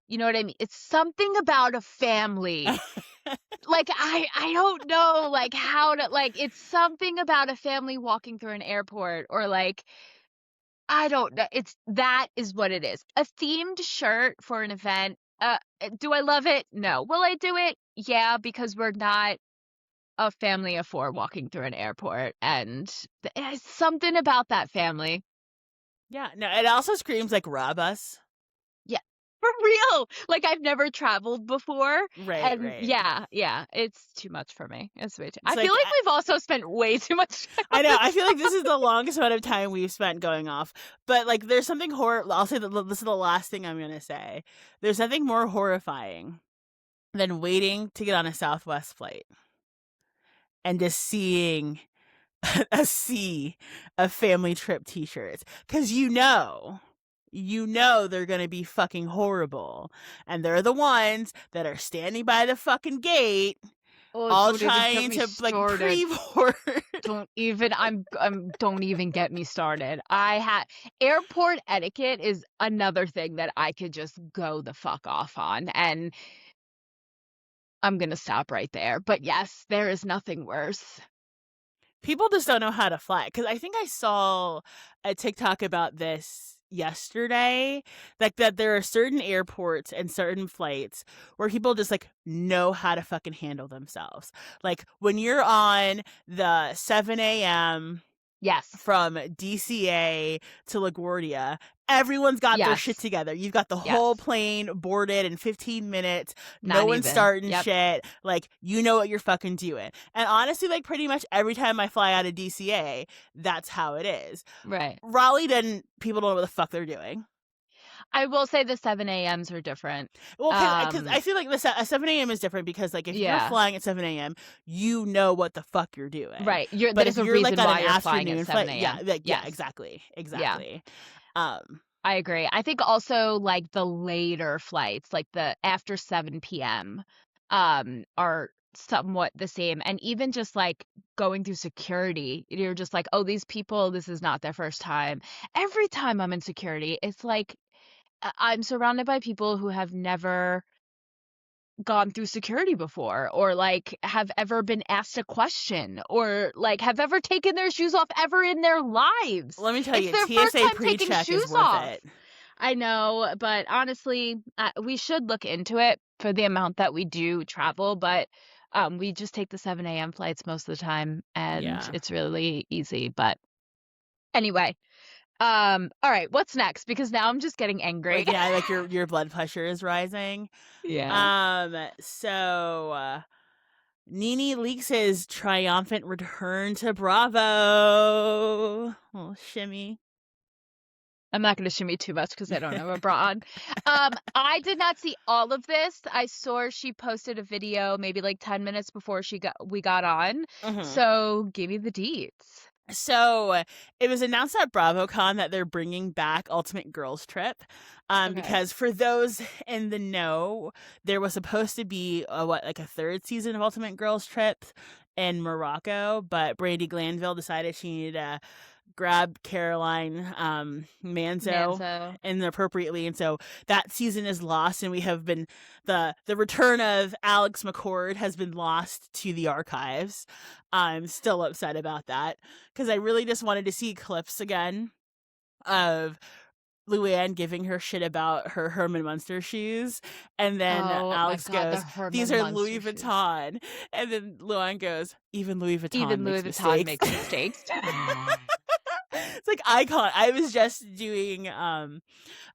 Speaker 1: you know what I mean? It's something about a family. Like, I don't know, like, how to like, it's something about a family walking through an airport or, like, I don't know, it's that is what it is. A themed shirt for an event, do I love it? No. Will I do it? Yeah, because we're not a family of 4 walking through an airport, and it's something about that family.
Speaker 2: Yeah, no, it also screams, like, "Rob us."
Speaker 1: Yeah, for real! Like, I've never traveled before,
Speaker 2: Right,
Speaker 1: and
Speaker 2: right.
Speaker 1: yeah, it's too much for me. It's way too
Speaker 2: It's
Speaker 1: I feel
Speaker 2: like,
Speaker 1: like we've also spent way too much time on
Speaker 2: I know, I
Speaker 1: this
Speaker 2: feel like this is the
Speaker 1: topic.
Speaker 2: longest amount of time we've spent going off, but, like, there's something I'll say that this is the last thing I'm gonna say. There's nothing more horrifying than waiting to get on a Southwest flight and just seeing a sea of family trip t-shirts, 'cause you know they're gonna be fucking horrible, and they're the ones that are standing by the fucking gate,
Speaker 1: Oh,
Speaker 2: all
Speaker 1: don't even get
Speaker 2: trying
Speaker 1: me
Speaker 2: to, like,
Speaker 1: started.
Speaker 2: pre-board.
Speaker 1: Don't even get me started. Airport etiquette is another thing that I could just go the fuck off on, and I'm gonna stop right there. But yes, there is nothing worse.
Speaker 2: People just don't know how to fly. Because I think I saw a TikTok about this yesterday, like, that there are certain airports and certain flights where people just, like, know how to fucking handle themselves. Like, when you're on the 7 a.m.
Speaker 1: Yes.
Speaker 2: from DCA to LaGuardia, everyone's got their shit
Speaker 1: Yes.
Speaker 2: together. You've got the whole
Speaker 1: Yes.
Speaker 2: plane boarded in 15 minutes. No
Speaker 1: Not
Speaker 2: one's
Speaker 1: even.
Speaker 2: starting
Speaker 1: Yep.
Speaker 2: shit. Like, you know what you're fucking doing. And honestly, like, pretty much every time I fly out of DCA, that's how it is.
Speaker 1: Right.
Speaker 2: Raleigh, then people don't know what the fuck they're doing.
Speaker 1: I will say the 7 a.m.s are different.
Speaker 2: Well, because I feel like a 7 a.m. is different because, like, if you're
Speaker 1: Yeah.
Speaker 2: flying at 7 a.m., you know what the fuck you're doing.
Speaker 1: Right.
Speaker 2: But
Speaker 1: There's
Speaker 2: if
Speaker 1: a
Speaker 2: you're, like,
Speaker 1: reason
Speaker 2: on
Speaker 1: why
Speaker 2: an
Speaker 1: you're flying at
Speaker 2: afternoon
Speaker 1: 7
Speaker 2: flight, yeah,
Speaker 1: a.m.
Speaker 2: like, yeah,
Speaker 1: Yes.
Speaker 2: exactly,
Speaker 1: Yeah.
Speaker 2: exactly.
Speaker 1: I agree. I think also, like, the later flights, like the after 7 p.m., are somewhat the same. And even just, like, going through security, you're just like, "Oh, these people, this is not their first time." Every time I'm in security, it's like, I'm surrounded by people who have never gone through security before, or, like, have ever been asked a question, or, like, have ever taken their shoes off ever in their lives.
Speaker 2: Let me tell
Speaker 1: It's
Speaker 2: you,
Speaker 1: their first
Speaker 2: TSA
Speaker 1: time taking
Speaker 2: pre-check is
Speaker 1: shoes
Speaker 2: worth
Speaker 1: off.
Speaker 2: it.
Speaker 1: I know, but honestly, we should look into it for the amount that we do travel, but, we just take the 7 a.m. flights most of the time, and
Speaker 2: Yeah.
Speaker 1: it's really easy, but anyway, alright, what's next? Because now I'm just getting angry.
Speaker 2: Like, yeah, like, your blood pressure is rising.
Speaker 1: Yeah.
Speaker 2: So, Nene leaks his triumphant return to Bravo. Little shimmy.
Speaker 1: I'm not gonna shimmy too much because I don't have a bra on. I did not see all of this. I saw she posted a video maybe like 10 minutes before we got on.
Speaker 2: Mhm.
Speaker 1: So give me the deets.
Speaker 2: So it was announced at BravoCon that they're bringing back Ultimate Girls Trip,
Speaker 1: Okay.
Speaker 2: because for those in the know, there was supposed to be like a third season of Ultimate Girls Trip in Morocco, but Brandi Glanville decided she needed to grab Caroline Manzo
Speaker 1: Manzo.
Speaker 2: inappropriately, and so that season is lost, and we have been the return of Alex McCord has been lost to the archives. I'm still upset about that because I really just wanted to see clips again of Luann giving her shit about her Herman Munster shoes, and then
Speaker 1: Oh my
Speaker 2: Alex
Speaker 1: God, the
Speaker 2: goes, "These
Speaker 1: Herman
Speaker 2: are Louis
Speaker 1: Munster shoes.
Speaker 2: Vuitton," and then Luann goes, "Even Louis Vuitton
Speaker 1: Even Louis
Speaker 2: makes
Speaker 1: Vuitton
Speaker 2: mistakes."
Speaker 1: makes mistakes.
Speaker 2: It's like icon. I was just doing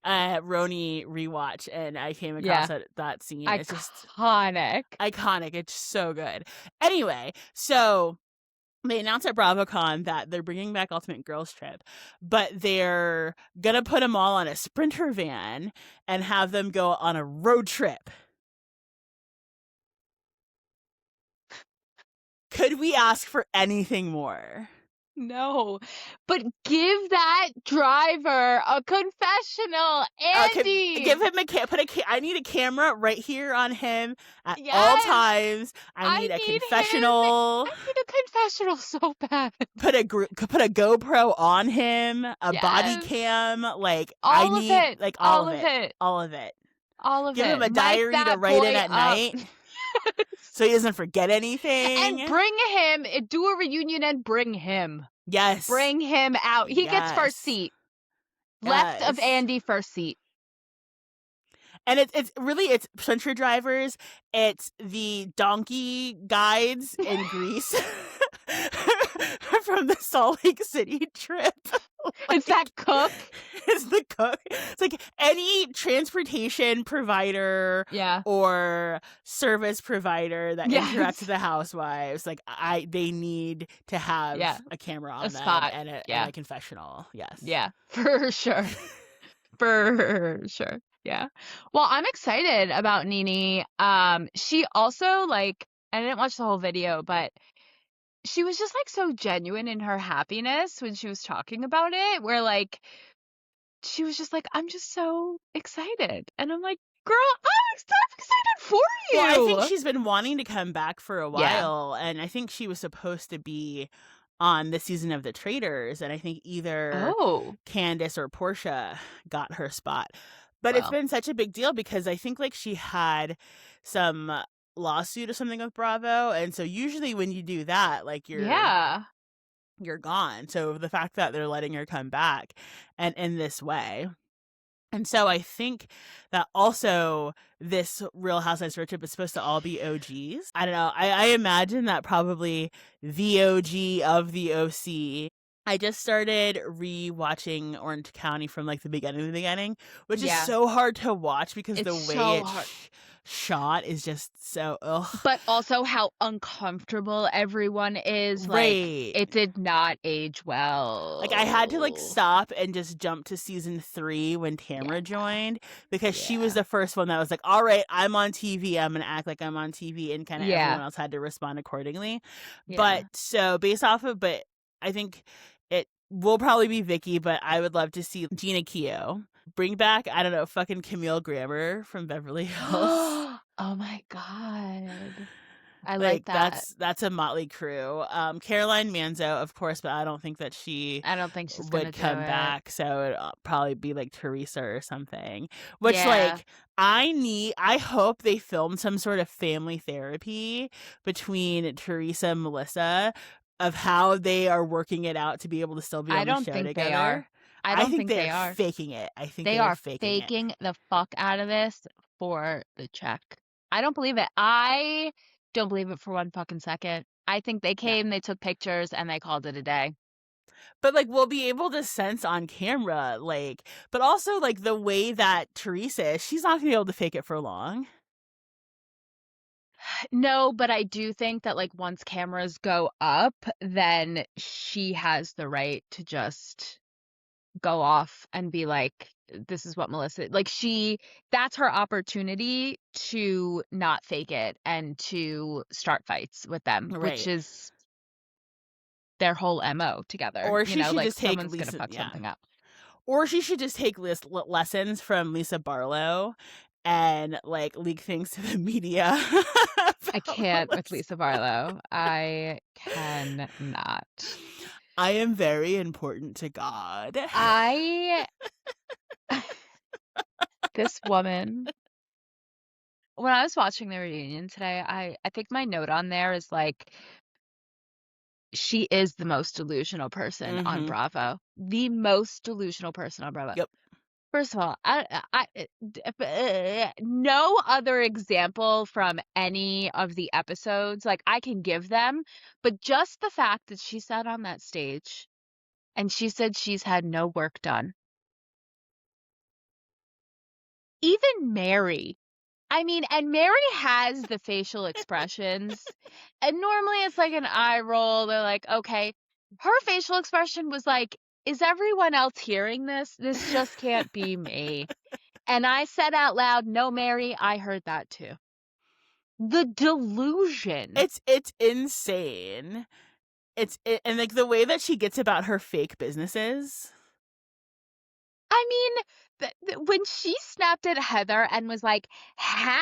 Speaker 2: Roni rewatch, and I came across
Speaker 1: Yeah.
Speaker 2: that scene. It's just
Speaker 1: Iconic.
Speaker 2: iconic. It's so good. Anyway, so they announced at BravoCon that they're bringing back Ultimate Girls Trip, but they're gonna put them all on a Sprinter van and have them go on a road trip. Could we ask for anything more?
Speaker 1: No, but give that driver a confessional, Andy.
Speaker 2: Give him I need a camera right here on him at all
Speaker 1: Yes.
Speaker 2: times. I need a confessional.
Speaker 1: I need a confessional so bad.
Speaker 2: Put a GoPro on him, a body cam, like
Speaker 1: all
Speaker 2: I
Speaker 1: of
Speaker 2: need
Speaker 1: it.
Speaker 2: like
Speaker 1: all of it.
Speaker 2: all of it.
Speaker 1: All of
Speaker 2: Give
Speaker 1: it.
Speaker 2: him a
Speaker 1: Mic
Speaker 2: diary to
Speaker 1: that
Speaker 2: write in
Speaker 1: boy
Speaker 2: at
Speaker 1: up.
Speaker 2: night so he doesn't forget anything.
Speaker 1: And bring him, do a reunion and bring him.
Speaker 2: Yes.
Speaker 1: Bring him out. He gets first seat. Left of Andy, first seat.
Speaker 2: And it's really Sprinter drivers. It's the donkey guides in Greece from the Salt Lake City trip.
Speaker 1: It's that cook.
Speaker 2: It's the cook. It's like any transportation provider or service provider that interacts with the housewives. Like they need to have a camera on them
Speaker 1: spot.
Speaker 2: and a confessional. Yes.
Speaker 1: Yeah, for sure. For sure. Yeah. Well, I'm excited about Nene. She also, like, I didn't watch the whole video, but she was just like so genuine in her happiness when she was talking about it, where like she was just like, I'm just so excited. And I'm like, girl, I'm excited for you.
Speaker 2: Well, I think she's been wanting to come back for a while, and I think she was supposed to be on this season of The Traitors, and I think either Candace or Portia got her spot. But it's been such a big deal because I think like she had some lawsuit or something with Bravo, and so usually when you do that, like you're gone. So the fact that they're letting her come back and in this way. And so I think that also this Real Housewives road trip is supposed to all be OGs. I don't know. I imagine that probably the OG of the OC. I just started re-watching Orange County from like the beginning, which is so hard to watch because the way it's shot is just so
Speaker 1: But also how uncomfortable everyone is. Like, it did not age well.
Speaker 2: Like I had to like stop and just jump to season 3 when Tamra joined because she was the first one that was like, all right, I'm on TV, I'm gonna act like I'm on TV, and kind of everyone else had to respond accordingly. But so based off of, but I think it will probably be Vicky, but I would love to see Gina Keogh. Bring back, I don't know, fucking Camille Grammer from Beverly Hills.
Speaker 1: Oh my God. I like that.
Speaker 2: That's a motley crew. Caroline Manzo, of course, but I don't think she's would come back. So it'll probably be like Teresa or something. Which like I hope they filmed some sort of family therapy between Teresa and Melissa of how they are working it out to be able to still be on the show together.
Speaker 1: They are. I don't think they are
Speaker 2: faking it. I think
Speaker 1: they are faking the fuck out of this for the check. I don't believe it. I don't believe it for one fucking second. I think they came, they took pictures, and they called it a day.
Speaker 2: But like we'll be able to sense on camera, like, but also like the way that Teresa is, she's not gonna be able to fake it for long.
Speaker 1: No, but I do think that like once cameras go up, then she has the right to just go off and be like, this is what Melissa, like that's her opportunity to not fake it and to start fights with them, which is their whole MO together.
Speaker 2: Or she should
Speaker 1: like
Speaker 2: just take
Speaker 1: someone's gonna fuck something up.
Speaker 2: Or she should just take lessons from Lisa Barlow and like leak things to the media.
Speaker 1: I can't with Lisa Barlow. I cannot.
Speaker 2: I am very important to God.
Speaker 1: This woman. When I was watching the reunion today, I think my note on there is like, she is the most delusional person on Bravo. The most delusional person on Bravo.
Speaker 2: Yep.
Speaker 1: First of all, no other example from any of the episodes, like I can give them, but just the fact that she sat on that stage and she said she's had no work done. Even Mary. I mean, and Mary has the facial expressions, and normally it's like an eye roll. They're like, okay. Her facial expression was like, is everyone else hearing this? This just can't be me. And I said out loud, no, Mary, I heard that too. The delusion.
Speaker 2: It's insane. And like the way that she gets about her fake businesses.
Speaker 1: I mean, when she snapped at Heather and was like, how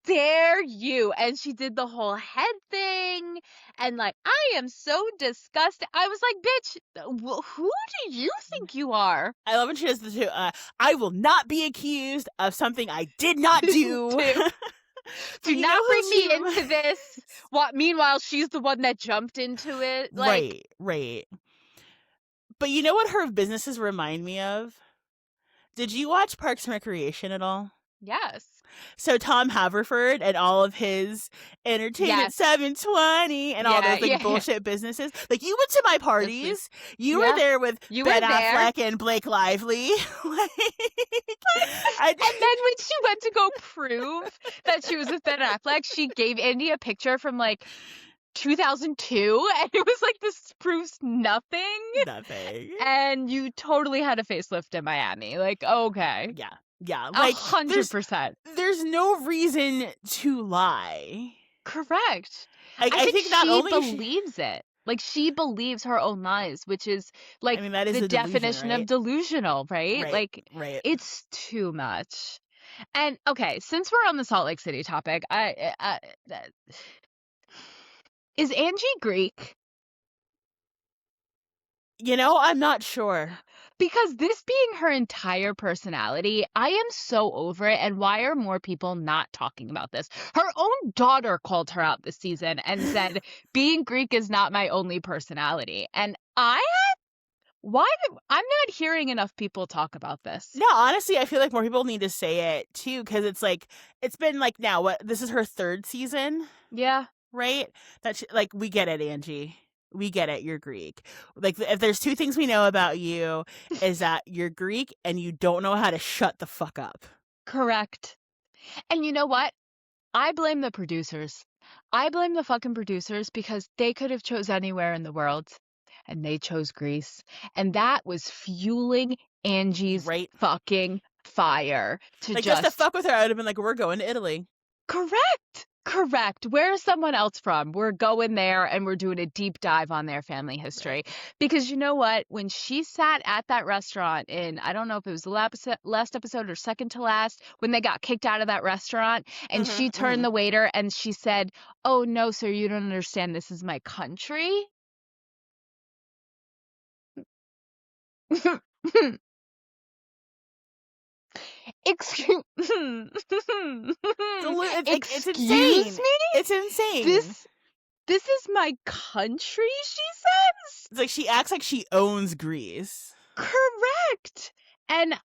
Speaker 1: dare you? And she did the whole head thing and like, I am so disgusted. I was like, bitch, who do you think you are?
Speaker 2: I love when she does the two. I will not be accused of something I did not do. But
Speaker 1: Do
Speaker 2: you
Speaker 1: not
Speaker 2: know who
Speaker 1: bring
Speaker 2: she
Speaker 1: me into this. What? Meanwhile, she's the one that jumped into it. Like,
Speaker 2: right. But you know what her businesses remind me of? Did you watch Parks and Recreation at all?
Speaker 1: yes.
Speaker 2: So Tom Haverford and all of his Entertainment
Speaker 1: Yes.
Speaker 2: 720 and all those like
Speaker 1: Yeah.
Speaker 2: bullshit businesses. Like you went to my parties. You
Speaker 1: Yeah.
Speaker 2: were there with
Speaker 1: You
Speaker 2: Ben
Speaker 1: were there.
Speaker 2: Affleck and Blake Lively.
Speaker 1: And then when she went to go prove that she was with Ben Affleck, she gave Andy a picture from like 2002, and it was like, this proves nothing.
Speaker 2: Nothing.
Speaker 1: And you totally had a facelift in Miami. Like, okay.
Speaker 2: Yeah. Like
Speaker 1: 100%.
Speaker 2: there's no reason to lie.
Speaker 1: Correct.
Speaker 2: I think not
Speaker 1: she
Speaker 2: only
Speaker 1: believes it. Like, she believes her own lies, which is like
Speaker 2: that is
Speaker 1: the
Speaker 2: delusion,
Speaker 1: definition
Speaker 2: right?
Speaker 1: of delusional, right? Like,
Speaker 2: right.
Speaker 1: it's too much. And okay, since we're on the Salt Lake City topic, is Angie Greek?
Speaker 2: You know, I'm not sure.
Speaker 1: Because this being her entire personality, I am so over it. And why are more people not talking about this? Her own daughter called her out this season and said, being Greek is not my only personality. And I'm not hearing enough people talk about this.
Speaker 2: No, honestly, I feel like more people need to say it too, because it's like, it's been like now, this is her third season?
Speaker 1: Yeah.
Speaker 2: Right? Like, we get it, Angie. We get it. You're Greek. Like, if there's two things we know about you, is that you're Greek and you don't know how to shut the fuck up.
Speaker 1: Correct. And you know what? I blame the producers. I blame the fucking producers because they could have chose anywhere in the world and they chose Greece. And that was fueling Angie's fucking fire to
Speaker 2: like, just to fuck with her, I would have been like, we're going to Italy.
Speaker 1: Correct. Where's someone else from? We're going there and we're doing a deep dive on their family history. Because you know what? When she sat at that restaurant in, I don't know if it was the last episode or second to last, when they got kicked out of that restaurant, and she turned the waiter and she said, "Oh, no, sir, you don't understand. This is my country." Excuse
Speaker 2: it's insane.
Speaker 1: me?
Speaker 2: It's insane.
Speaker 1: This is my country, she says?
Speaker 2: It's like she acts like she owns Greece.
Speaker 1: Correct. And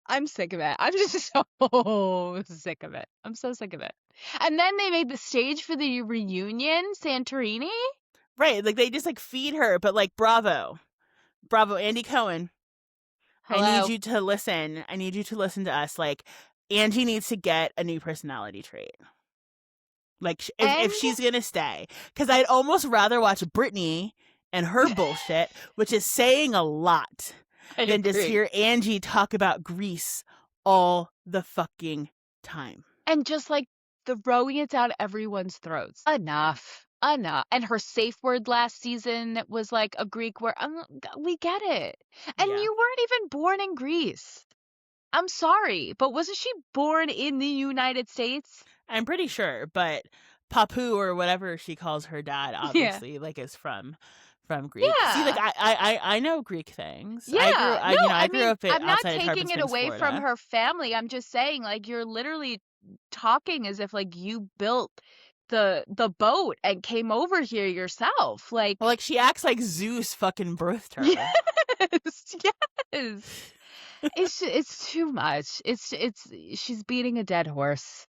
Speaker 1: I'm sick of it. I'm just so sick of it. I'm so sick of it. And then they made the stage for the reunion, Santorini.
Speaker 2: Right. Like, they just like feed her, but like, bravo, Andy Cohen.
Speaker 1: Hello.
Speaker 2: I need you to listen. I need you to listen to us. Like, Angie needs to get a new personality trait. Like, if she's gonna stay. Because I'd almost rather watch Britney and her bullshit, which is saying a lot, than just hear Angie talk about Greece all the fucking time.
Speaker 1: And just like throwing it down everyone's throats. Enough. And her safe word last season was like a Greek word. We get it. And you weren't even born in Greece. I'm sorry, but wasn't she born in the United States?
Speaker 2: I'm pretty sure, but Papu, or whatever she calls her dad, obviously, like, is from Greek.
Speaker 1: Yeah.
Speaker 2: See, like, I know Greek things.
Speaker 1: Yeah.
Speaker 2: I grew up
Speaker 1: I'm not
Speaker 2: outside of Tarpon
Speaker 1: taking it
Speaker 2: Springs,
Speaker 1: away
Speaker 2: Florida.
Speaker 1: from her family. I'm just saying, like, you're literally talking as if like you built the boat and came over here yourself. Like,
Speaker 2: well, like, she acts like Zeus fucking birthed her.
Speaker 1: Yes. It's too much. It's she's beating a dead horse.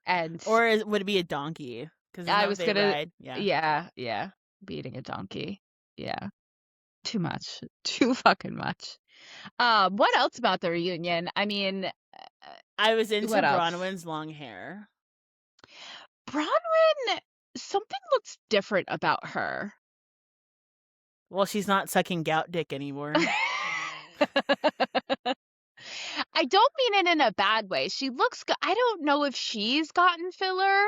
Speaker 1: And
Speaker 2: or would it be a donkey? Because
Speaker 1: I was gonna
Speaker 2: ride. Yeah,
Speaker 1: beating a donkey. Yeah. Too much. Too fucking much. What else about the reunion? I mean,
Speaker 2: I was into
Speaker 1: what else?
Speaker 2: Bronwyn's long hair.
Speaker 1: Bronwyn, something looks different about her.
Speaker 2: Well, she's not sucking gout dick anymore.
Speaker 1: I don't mean it in a bad way. She looks good. I don't know if she's gotten filler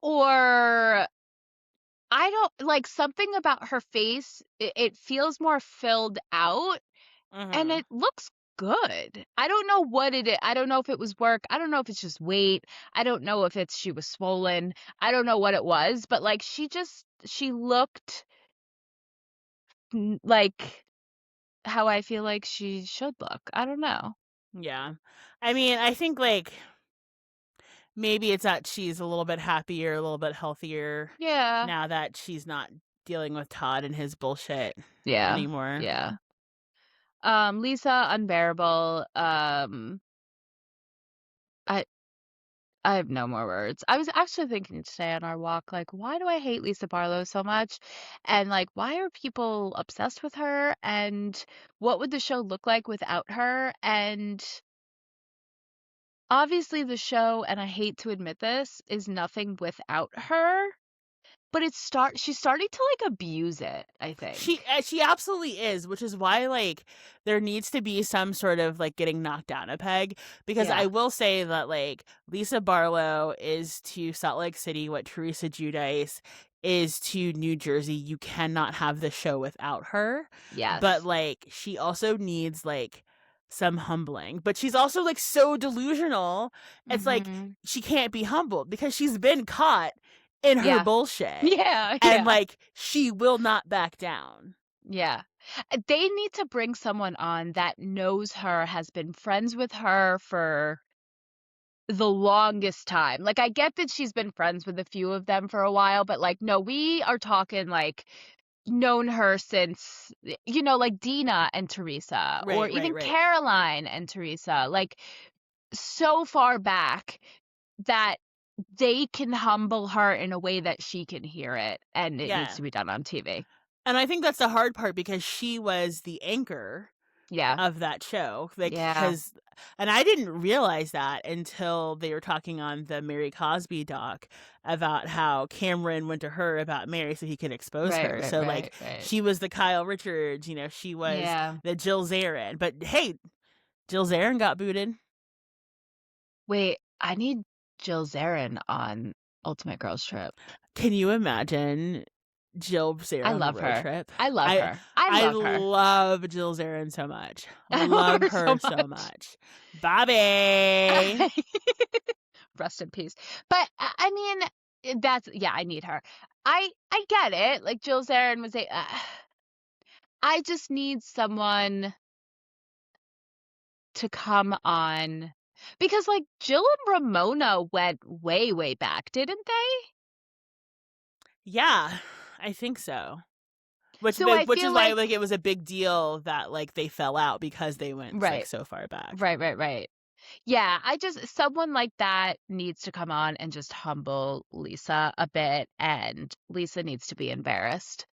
Speaker 1: or I don't like something about her face. It feels more filled out and
Speaker 2: Mhm.
Speaker 1: it looks good. I don't know what it is. I don't know if it was work. I don't know if it's just weight. I don't know if it's she was swollen. I don't know what it was, but like she looked like how I feel like she should look. I don't know.
Speaker 2: Yeah. I mean, I think like maybe it's that she's a little bit happier, a little bit healthier
Speaker 1: Yeah.
Speaker 2: now that she's not dealing with Todd and his bullshit
Speaker 1: Yeah.
Speaker 2: anymore.
Speaker 1: Yeah. Lisa, unbearable. I I have no more words. I was actually thinking today on our walk, like, why do I hate Lisa Barlow so much? And like, why are people obsessed with her? And what would the show look like without her? And obviously the show, and I hate to admit this, is nothing without her. But she's starting to like abuse it, I think.
Speaker 2: She absolutely is, which is why like there needs to be some sort of like getting knocked down a peg, because I
Speaker 1: Yeah.
Speaker 2: will say that like Lisa Barlow is to Salt Lake City what Teresa Giudice is to New Jersey. You cannot have the show without her. But
Speaker 1: Yes.
Speaker 2: like she also needs like some humbling. But she's also like so delusional. It's like
Speaker 1: Mm-hmm.
Speaker 2: she can't be humbled because she's been caught in her
Speaker 1: Yeah.
Speaker 2: bullshit.
Speaker 1: Yeah.
Speaker 2: And
Speaker 1: Yeah.
Speaker 2: like she will not back down.
Speaker 1: Yeah. They need to bring someone on that knows her, has been friends with her for the longest time. Like, I get that she's been friends with a few of them for a while, but like, no, we are talking like known her since, like Dina and Teresa, or
Speaker 2: Right, right,
Speaker 1: even
Speaker 2: right.
Speaker 1: Caroline and Teresa, like so far back that they can humble her in a way that she can hear it, and it needs
Speaker 2: Yeah.
Speaker 1: to be done on TV.
Speaker 2: And I think that's the hard part because she was the anchor
Speaker 1: Yeah.
Speaker 2: of that show. Like,
Speaker 1: Yeah.
Speaker 2: because, and I didn't realize that until they were talking on the Mary Cosby doc about how Cameron went to her about Mary so he could expose
Speaker 1: Right,
Speaker 2: her.
Speaker 1: right,
Speaker 2: So, like,
Speaker 1: right, right.
Speaker 2: she was the Kyle Richards, she was
Speaker 1: Yeah.
Speaker 2: the Jill Zarin. But hey, Jill Zarin got booted.
Speaker 1: Wait, I need Jill Zarin on Ultimate Girls Trip.
Speaker 2: Can you imagine Jill
Speaker 1: I
Speaker 2: Zarin on a
Speaker 1: love
Speaker 2: road
Speaker 1: her.
Speaker 2: trip?
Speaker 1: I love
Speaker 2: I
Speaker 1: her. I
Speaker 2: I
Speaker 1: love her.
Speaker 2: love Jill Zarin so much.
Speaker 1: I love
Speaker 2: Love
Speaker 1: her so
Speaker 2: her so
Speaker 1: much.
Speaker 2: much. Bobby.
Speaker 1: Rest in peace. But I mean, yeah, I need her. I get it. Like Jill Zarin was I just need someone to come on because like Jill and Ramona went way, way back, didn't they?
Speaker 2: Yeah, I think so. Which
Speaker 1: So I
Speaker 2: which is
Speaker 1: feel
Speaker 2: why
Speaker 1: like
Speaker 2: like it was a big deal that like they fell out because they went like
Speaker 1: right,
Speaker 2: so far back.
Speaker 1: right, right, right. Yeah, someone like that needs to come on and just humble Lisa a bit, and Lisa needs to be embarrassed.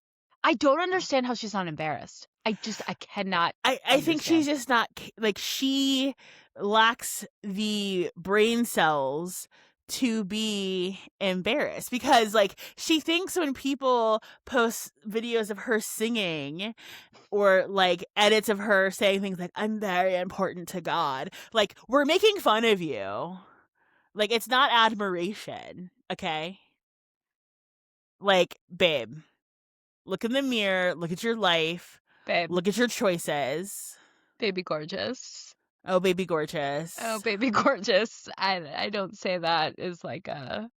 Speaker 1: I don't understand how she's not embarrassed. I cannot
Speaker 2: I think she's
Speaker 1: understand.
Speaker 2: just not like she lacks the brain cells to be embarrassed because like she thinks when people post videos of her singing or like edits of her saying things like I'm very important to God, like we're making fun of you. Like it's not admiration, okay? Like babe, look in the mirror, look at your life,
Speaker 1: Babe,
Speaker 2: look at your choices.
Speaker 1: baby gorgeous.
Speaker 2: Oh, baby
Speaker 1: Oh,
Speaker 2: gorgeous.
Speaker 1: baby gorgeous. I don't say that as like a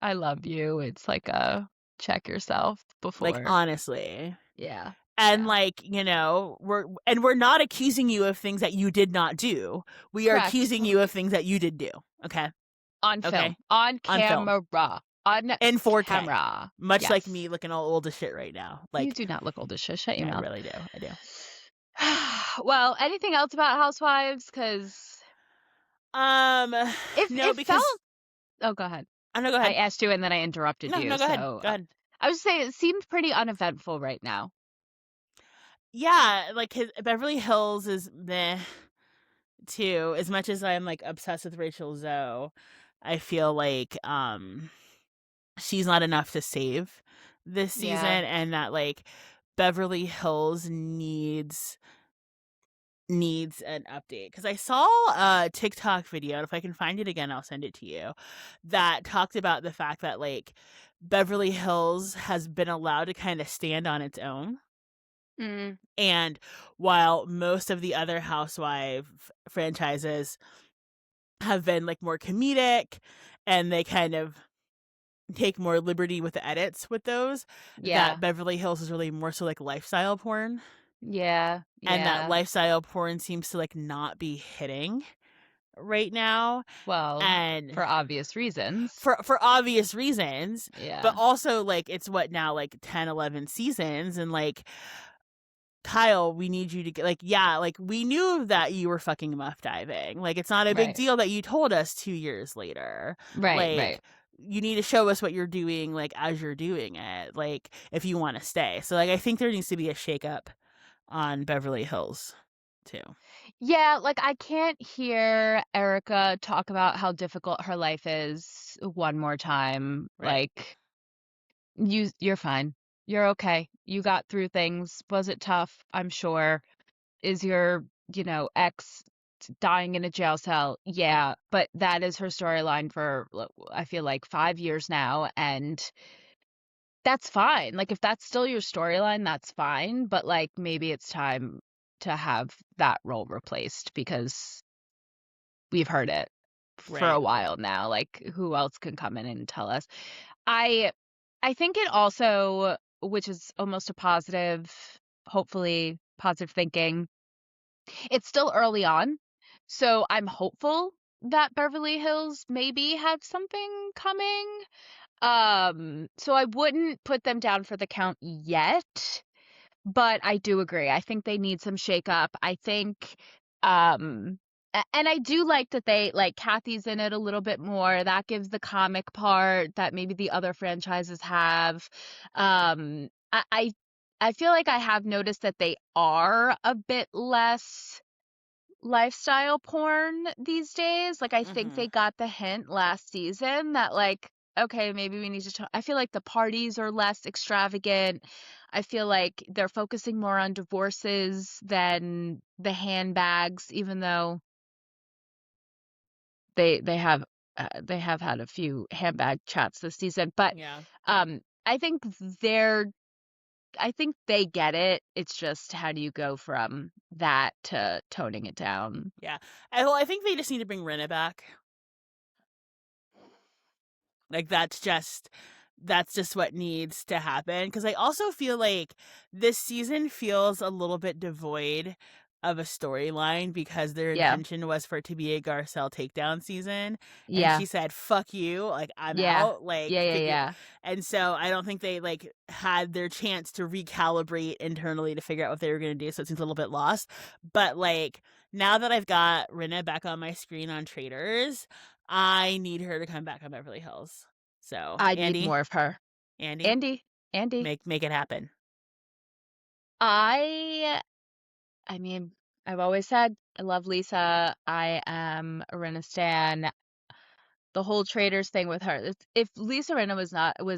Speaker 1: I love you. It's like a check yourself
Speaker 2: Like
Speaker 1: before.
Speaker 2: honestly.
Speaker 1: Yeah.
Speaker 2: And
Speaker 1: Yeah.
Speaker 2: like, we're not accusing you of things that you did not do. We are
Speaker 1: Correct.
Speaker 2: accusing you of things that you did do. Okay?
Speaker 1: On film.
Speaker 2: Okay?
Speaker 1: On
Speaker 2: On film.
Speaker 1: camera. On
Speaker 2: In 4K.
Speaker 1: camera.
Speaker 2: Much like
Speaker 1: Yes.
Speaker 2: me looking all old as shit right now.
Speaker 1: You
Speaker 2: Like
Speaker 1: do not look old as shit. Shut your
Speaker 2: I
Speaker 1: mouth.
Speaker 2: really do. I do.
Speaker 1: Well, anything else about Housewives? Because
Speaker 2: Um
Speaker 1: if
Speaker 2: no,
Speaker 1: it felt
Speaker 2: because
Speaker 1: oh, go ahead.
Speaker 2: oh no, go
Speaker 1: I
Speaker 2: ahead.
Speaker 1: asked you and then I interrupted
Speaker 2: No,
Speaker 1: you.
Speaker 2: no, go ahead.
Speaker 1: So
Speaker 2: Go ahead.
Speaker 1: I was saying it seemed pretty uneventful right now.
Speaker 2: Yeah, like his Beverly Hills is meh too. As much as I'm like obsessed with Rachel Zoe, I feel like she's not enough to save this season,
Speaker 1: Yeah.
Speaker 2: and that like Beverly Hills needs an update, because I saw a TikTok video, and if I can find it again I'll send it to you, that talked about the fact that like Beverly Hills has been allowed to kind of stand on its own.
Speaker 1: Mm,
Speaker 2: And while most of the other housewife franchises have been like more comedic, and they kind of take more liberty with the edits with those, that
Speaker 1: yeah.
Speaker 2: Beverly Hills is really more so like lifestyle porn,
Speaker 1: Yeah.
Speaker 2: and that
Speaker 1: Yeah.
Speaker 2: lifestyle porn seems to like not be hitting right now,
Speaker 1: Well,
Speaker 2: and
Speaker 1: for obvious reasons.
Speaker 2: for obvious reasons, but
Speaker 1: Yeah.
Speaker 2: also like it's what now, like 10, 11 seasons, and like Kyle, we need you to get like, yeah, like we knew that you were fucking muff diving. Like it's not a big
Speaker 1: Right.
Speaker 2: deal that you told us 2 years later.
Speaker 1: Right. Right.
Speaker 2: Like you need to show us what you're doing, like as you're doing it, like if you want to stay. So like I think there needs to be a shakeup on Beverly Hills too.
Speaker 1: Yeah, like I can't hear Erica talk about how difficult her life is one more time.
Speaker 2: Right.
Speaker 1: Like you're fine. You're okay. You got through things. Was it tough? I'm sure. Is your, ex dying in a jail cell? Yeah, but that is her storyline for I feel like 5 years now, and that's fine. Like if that's still your storyline, that's fine, but like maybe it's time to have that role replaced because we've heard it for a
Speaker 2: Right.
Speaker 1: while now. Like who else can come in and tell us? I I think it also, which is almost a positive, hopefully positive thinking. It's still early on, so I'm hopeful that Beverly Hills maybe have something coming. So I wouldn't put them down for the count yet, but I do agree. I think they need some shakeup. I think, and I do like that they like Kathy's in it a little bit more. That gives the comic part that maybe the other franchises have. I feel like I have noticed that they are a bit less lifestyle porn these days. Like I think
Speaker 2: Mhm.
Speaker 1: they got the hint last season that like okay, maybe we need to I feel like the parties are less extravagant. I feel like they're focusing more on divorces than the handbags, even though they have had a few handbag chats this season. But
Speaker 2: Yeah.
Speaker 1: um I think they're I think they get it. It's just how do you go from that to toning it down?
Speaker 2: Yeah. I think they just need to bring Rinna back. Like that's just what needs to happen, because I also feel like this season feels a little bit devoid of a storyline, because their
Speaker 1: Yeah.
Speaker 2: intention was for it to be a Garcelle takedown season, and
Speaker 1: Yeah.
Speaker 2: she said fuck you, like I'm
Speaker 1: Yeah.
Speaker 2: out, like
Speaker 1: Yeah, yeah,
Speaker 2: figure.
Speaker 1: yeah.
Speaker 2: And so I don't think they like had their chance to recalibrate internally to figure out what they were going to do, so it seems a little bit lost. But like now that I've got Rinna back on my screen on Traders, I need her to come back on Beverly Hills. So,
Speaker 1: I need
Speaker 2: Andy,
Speaker 1: more of her.
Speaker 2: Andy,
Speaker 1: Andy, Andy.
Speaker 2: make it happen.
Speaker 1: I I mean, I've always said I love Lisa. I am a Rinna stan. The whole Traders thing with her. If Lisa Rinna was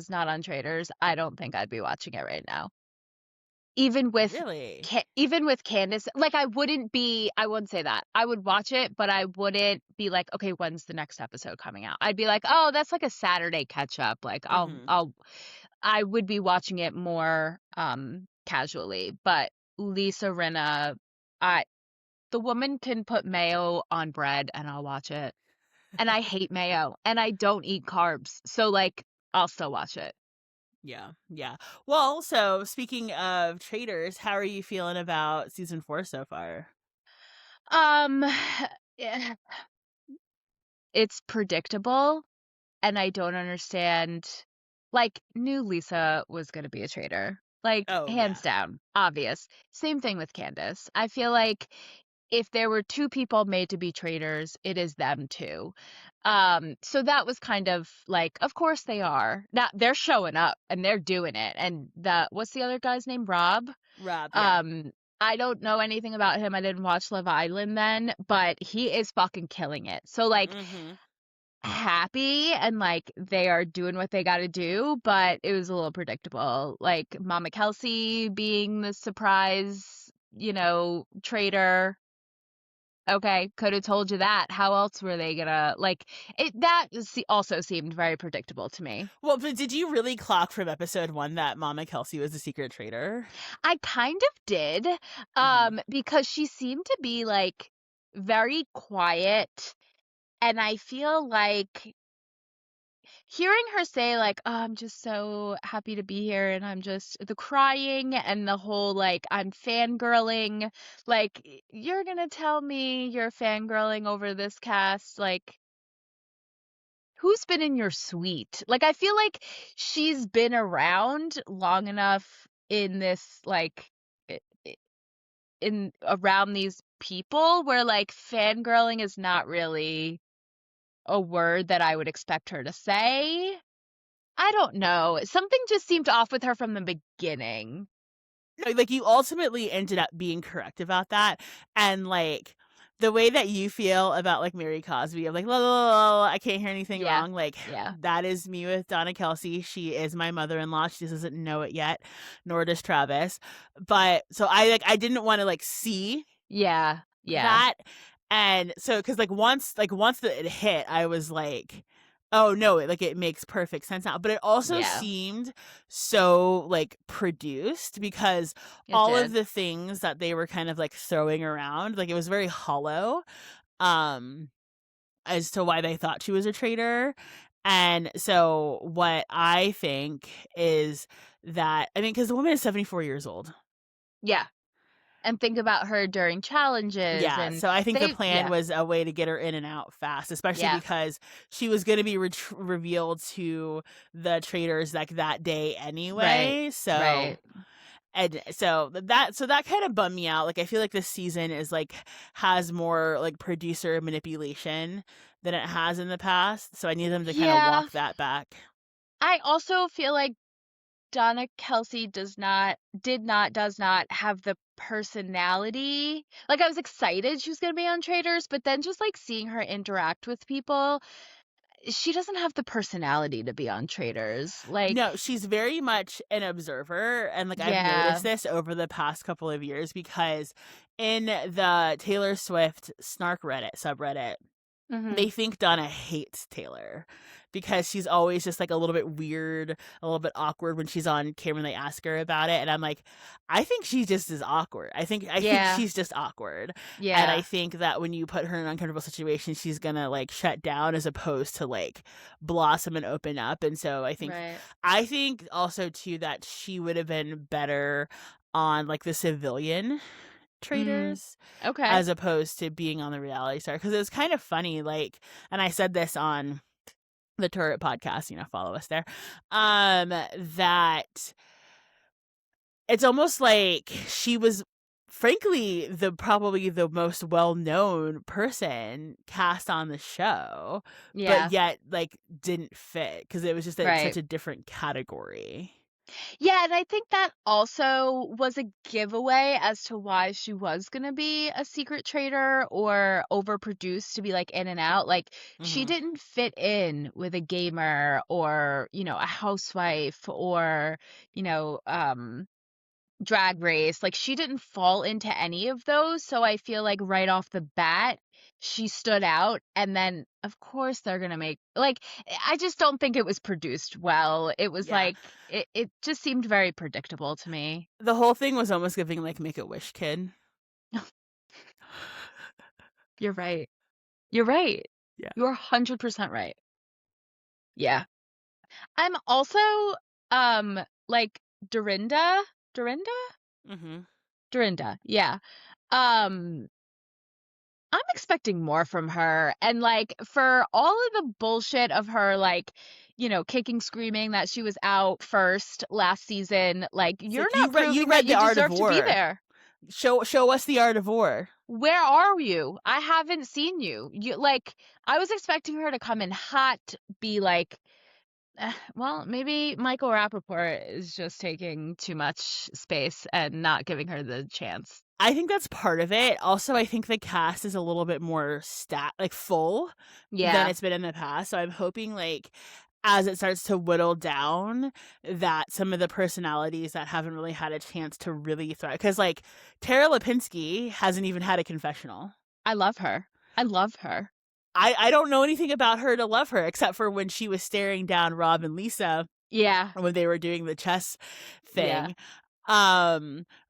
Speaker 1: not on Traders, I don't think I'd be watching it right now. Even with
Speaker 2: Really?
Speaker 1: even with Candace, like I wouldn't say that. I would watch it, but I wouldn't be like, okay, when's the next episode coming out? I'd be like, oh, that's like a Saturday catch up. Like
Speaker 2: Mm-hmm.
Speaker 1: I would be watching it more casually. But Lisa Rinna, I the woman can put mayo on bread and I'll watch it. And I hate mayo and I don't eat carbs. So like I'll still watch it.
Speaker 2: Yeah, yeah. Well, so speaking of Traders, how are you feeling about season 4 so far?
Speaker 1: Um yeah, it's predictable and I don't understand. Like, knew Lisa was going to be a traitor. Like,
Speaker 2: Oh,
Speaker 1: hands
Speaker 2: yeah.
Speaker 1: down, obvious. Same thing with Candace. I feel like if there were two people made to be traitors, it is them two. So that was kind of like, of course they are. Now they're showing up and they're doing it. And what's the other guy's name? Rob.
Speaker 2: Rob, yeah.
Speaker 1: I don't know anything about him. I didn't watch Love Island then, but he is fucking killing it. So, like,
Speaker 2: Mhm.
Speaker 1: happy and, like, they are doing what they gotta do, but it was a little predictable. Like, Mama Kelsey being the surprise, traitor. Okay, could have told you that. How else were they gonna like it? Also seemed very predictable to me.
Speaker 2: Well, but did you really clock from episode 1 that Mama Kelsey was a secret traitor?
Speaker 1: I kind of did,
Speaker 2: Mhm.
Speaker 1: because she seemed to be like very quiet, and I feel like hearing her say like, "Oh, I'm just so happy to be here," and I'm just the crying and the whole like I'm fangirling, like you're gonna tell me you're fangirling over this cast, like who's been in your suite? Like, I feel like she's been around long enough in this, like, in around these people where, like, fangirling is not really a word that I would expect her to say. I don't know. Something just seemed off with her from the beginning.
Speaker 2: No, like, you ultimately ended up being correct about that, and, like, the way that you feel about, like, Mary Cosby, of like, "La, la, la, la, la, I can't hear anything
Speaker 1: Yeah.
Speaker 2: wrong," like,
Speaker 1: Yeah.
Speaker 2: that is me with Donna Kelsey. She is my mother-in-law, she just doesn't know it yet, nor does Travis, but so I didn't wanna, like, see
Speaker 1: Yeah. Yeah.
Speaker 2: that, and so because once it hit, I was like, "Oh, no," it makes perfect sense now, but it also
Speaker 1: Yeah.
Speaker 2: seemed so, like, produced because
Speaker 1: It
Speaker 2: all of
Speaker 1: did.
Speaker 2: the things that they were kind of, like, throwing around, like, it was very hollow, um, as to why they thought she was a traitor, and so what I think is that I mean, because the woman is 74 years old.
Speaker 1: Yeah. And think about her during challenges
Speaker 2: Yeah,
Speaker 1: and
Speaker 2: so I think the
Speaker 1: they
Speaker 2: plan
Speaker 1: yeah.
Speaker 2: was a way to get her in and out fast, especially
Speaker 1: Yeah.
Speaker 2: because she was gonna be revealed to the traders, like, that day
Speaker 1: Right.
Speaker 2: anyway,
Speaker 1: Right.
Speaker 2: so that kinda bummed me out, like, I feel like this season has more, like, producer manipulation than it has in the past, so I need them to kinda
Speaker 1: Yeah.
Speaker 2: walk that back.
Speaker 1: I also feel like Donna Kelsey does not have the personality. Like, I was excited she was gonna be on Traders, but then just, like, seeing her interact with people, she doesn't have the personality to be on Traders. Like
Speaker 2: No, she's very much an observer, and, like, I've
Speaker 1: yeah.
Speaker 2: noticed this over the past couple of years because in the Taylor Swift snark Reddit subreddit,
Speaker 1: Mhm.
Speaker 2: they think Donna hates Taylor because she's always just, like, a little bit weird, a little bit awkward when she's on camera and they ask her about it, and I'm like, "I think she just is awkward. I think
Speaker 1: Yeah.
Speaker 2: she's just awkward." And I
Speaker 1: Yeah.
Speaker 2: think that when you put her in an uncomfortable situation, she's gonna, like, shut down as opposed to, like, blossom and open up, and so
Speaker 1: Right.
Speaker 2: I think also too that she would have been better on, like, the civilian
Speaker 1: Mm.
Speaker 2: traders
Speaker 1: Okay.
Speaker 2: as opposed to being on the reality star, because it was kind of funny, like, and I said this on the Turret podcast, follow us there, that it's almost like she was frankly probably the most well-known person cast on the show, but
Speaker 1: Yeah.
Speaker 2: yet, like, didn't fit because it was just such
Speaker 1: Right.
Speaker 2: a different category.
Speaker 1: Yeah, and I think that also was a giveaway as to why she was gonna be a secret traitor or overproduced to be like in and out. Like she
Speaker 2: Mhm.
Speaker 1: didn't fit in with a gamer or, a housewife or, you know, um Drag Race. Like she didn't fall into any of those, so I feel like right off the bat she stood out and then of course they're going to make like I just don't think it was produced well. It was
Speaker 2: Yeah.
Speaker 1: like it just seemed very predictable to me.
Speaker 2: The whole thing was almost giving, like, Make-A-Wish kid.
Speaker 1: You're right. You're right.
Speaker 2: Yeah.
Speaker 1: You're 100% right. Yeah. I'm also like Dorinda, Dorinda?
Speaker 2: Mhm.
Speaker 1: Dorinda. Yeah. Um I'm expecting more from her. And like for all of the bullshit of her like, kicking screaming that she was out first last season, like
Speaker 2: It's
Speaker 1: you're
Speaker 2: like,
Speaker 1: not
Speaker 2: you
Speaker 1: proving that
Speaker 2: read The
Speaker 1: you
Speaker 2: Art of
Speaker 1: deserve to be
Speaker 2: War.
Speaker 1: there.
Speaker 2: Show us The Art of War.
Speaker 1: Where are you? I haven't seen you. You like I was expecting her to come in hot, be like well, maybe Michael Rappaport is just taking too much space and not giving her the chance.
Speaker 2: I think that's part of it. Also, I think the cast is a little bit more full than
Speaker 1: Yeah.
Speaker 2: it's been in the past. So I'm hoping like as it starts to whittle down that some of the personalities that haven't really had a chance to really thrive, because like Tara Lipinski hasn't even had a confessional.
Speaker 1: I love her. I love her.
Speaker 2: I don't know anything about her to love her except for when she was staring down Rob and Lisa
Speaker 1: Yeah.
Speaker 2: when they were doing the chess
Speaker 1: Yeah.
Speaker 2: thing.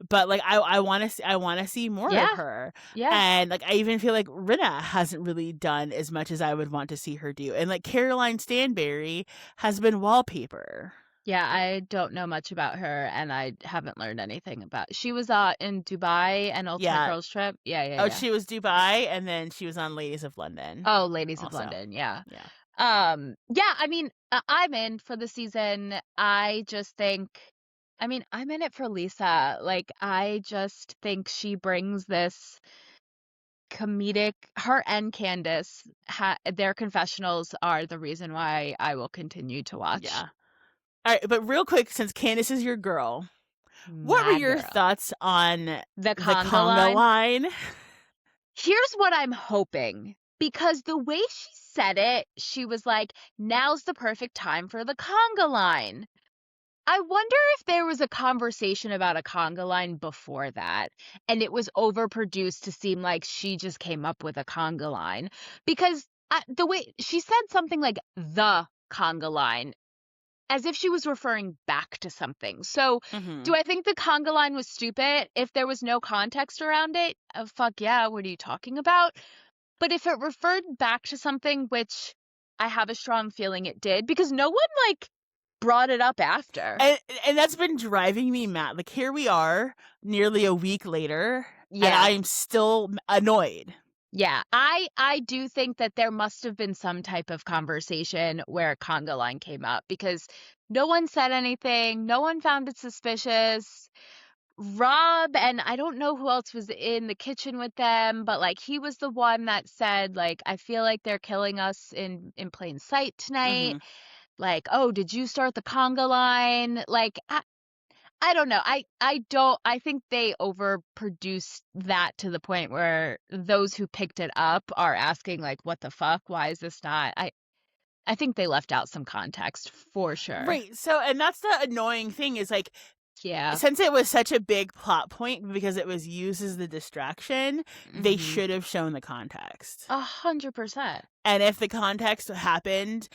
Speaker 2: But like I want to see more of
Speaker 1: Yeah.
Speaker 2: her.
Speaker 1: Yeah.
Speaker 2: And like I even feel like Rinna hasn't really done as much as I would want to see her do. And like Caroline Stanberry has been wallpaper.
Speaker 1: Yeah, I don't know much about her, and I haven't learned anything about. She was in Dubai and Ultimate
Speaker 2: Yeah.
Speaker 1: Girls Trip. Yeah, yeah,
Speaker 2: Oh,
Speaker 1: yeah.
Speaker 2: she was Dubai and then she was on Ladies of London
Speaker 1: Oh, Ladies of
Speaker 2: also.
Speaker 1: London. Yeah.
Speaker 2: Yeah.
Speaker 1: Yeah, I mean, I'm in for the season. I just think, I mean, I'm in it for Lisa. Like, I just think she brings this comedic, her and Candace, their confessionals are the reason why I will continue to watch.
Speaker 2: Yeah. All right, but real quick, since Candace is your girl, what were
Speaker 1: My
Speaker 2: your
Speaker 1: girl.
Speaker 2: thoughts on
Speaker 1: The
Speaker 2: the
Speaker 1: conga
Speaker 2: conga
Speaker 1: line.
Speaker 2: line?
Speaker 1: Here's what I'm hoping. Because the way she said it, she was like, now's the perfect time for the conga line. I wonder if there was a conversation about a conga line before that, and it was overproduced to seem like she just came up with a conga line. Because the way she said something like the conga line, as if she was referring back to something. So,
Speaker 2: Mm-hmm.
Speaker 1: do I think the conga line was stupid if there was no context around it? Oh, fuck yeah, what are you talking about? But if it referred back to something, which I have a strong feeling it did, because no one like brought it up after.
Speaker 2: And that's been driving me mad. Like here we are, nearly a week later, and
Speaker 1: Yeah.
Speaker 2: I'm still annoyed.
Speaker 1: Yeah, I do think that there must have been some type of conversation where conga line came up because no one said anything, no one found it suspicious. Rob and I don't know who else was in the kitchen with them, but like he was the one that said like I feel like they're killing us in plain sight
Speaker 2: Mm-hmm.
Speaker 1: tonight. Like, "Oh, did you start the conga line?" Like I don't know. I don't I think they overproduced that to the point where those who picked it up are asking like, "What the fuck? Why is this not?" I think they left out some context for sure.
Speaker 2: Right. So, and that's the annoying thing is like,
Speaker 1: Yeah.
Speaker 2: since it was such a big plot point because it was used as the distraction, they
Speaker 1: Mhm.
Speaker 2: should have shown the context.
Speaker 1: 100%.
Speaker 2: And if the context happened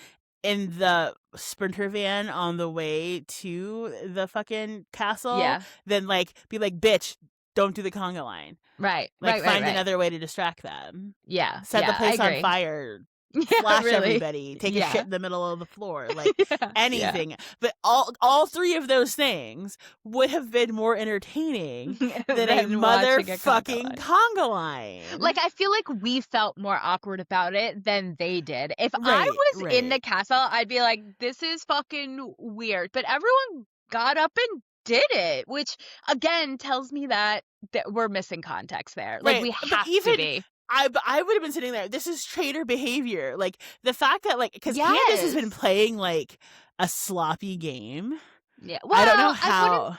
Speaker 2: in the sprinter van on the way to the fucking castle,
Speaker 1: Yeah.
Speaker 2: then like be like, bitch, don't do the conga line.
Speaker 1: Right.
Speaker 2: Like
Speaker 1: Right, right,
Speaker 2: find
Speaker 1: right.
Speaker 2: another way to distract them.
Speaker 1: Yeah.
Speaker 2: Set the
Speaker 1: Yeah, I
Speaker 2: place on
Speaker 1: agree.
Speaker 2: fire,
Speaker 1: Yeah,
Speaker 2: slash
Speaker 1: really.
Speaker 2: everybody, take a shit
Speaker 1: Yeah.
Speaker 2: in the middle of the floor, like
Speaker 1: Yeah. Yeah.
Speaker 2: anything. But all three of those things would have been more entertaining than a
Speaker 1: Than watching a conga
Speaker 2: motherfucking
Speaker 1: line.
Speaker 2: conga line.
Speaker 1: Like, I feel like we felt more awkward about it than they did. If I
Speaker 2: Right,
Speaker 1: was in the
Speaker 2: right.
Speaker 1: castle, I'd be like, this is fucking weird. But everyone got up and did it, which again tells me that we're missing context there. Like,
Speaker 2: Right.
Speaker 1: we
Speaker 2: But
Speaker 1: have to
Speaker 2: even
Speaker 1: be.
Speaker 2: I would have been sitting there. This is traitor behavior. Like the fact that like because Candace has
Speaker 1: Yes.
Speaker 2: been playing like a sloppy game.
Speaker 1: Yeah.
Speaker 2: I don't know
Speaker 1: Well, I wouldn't
Speaker 2: how.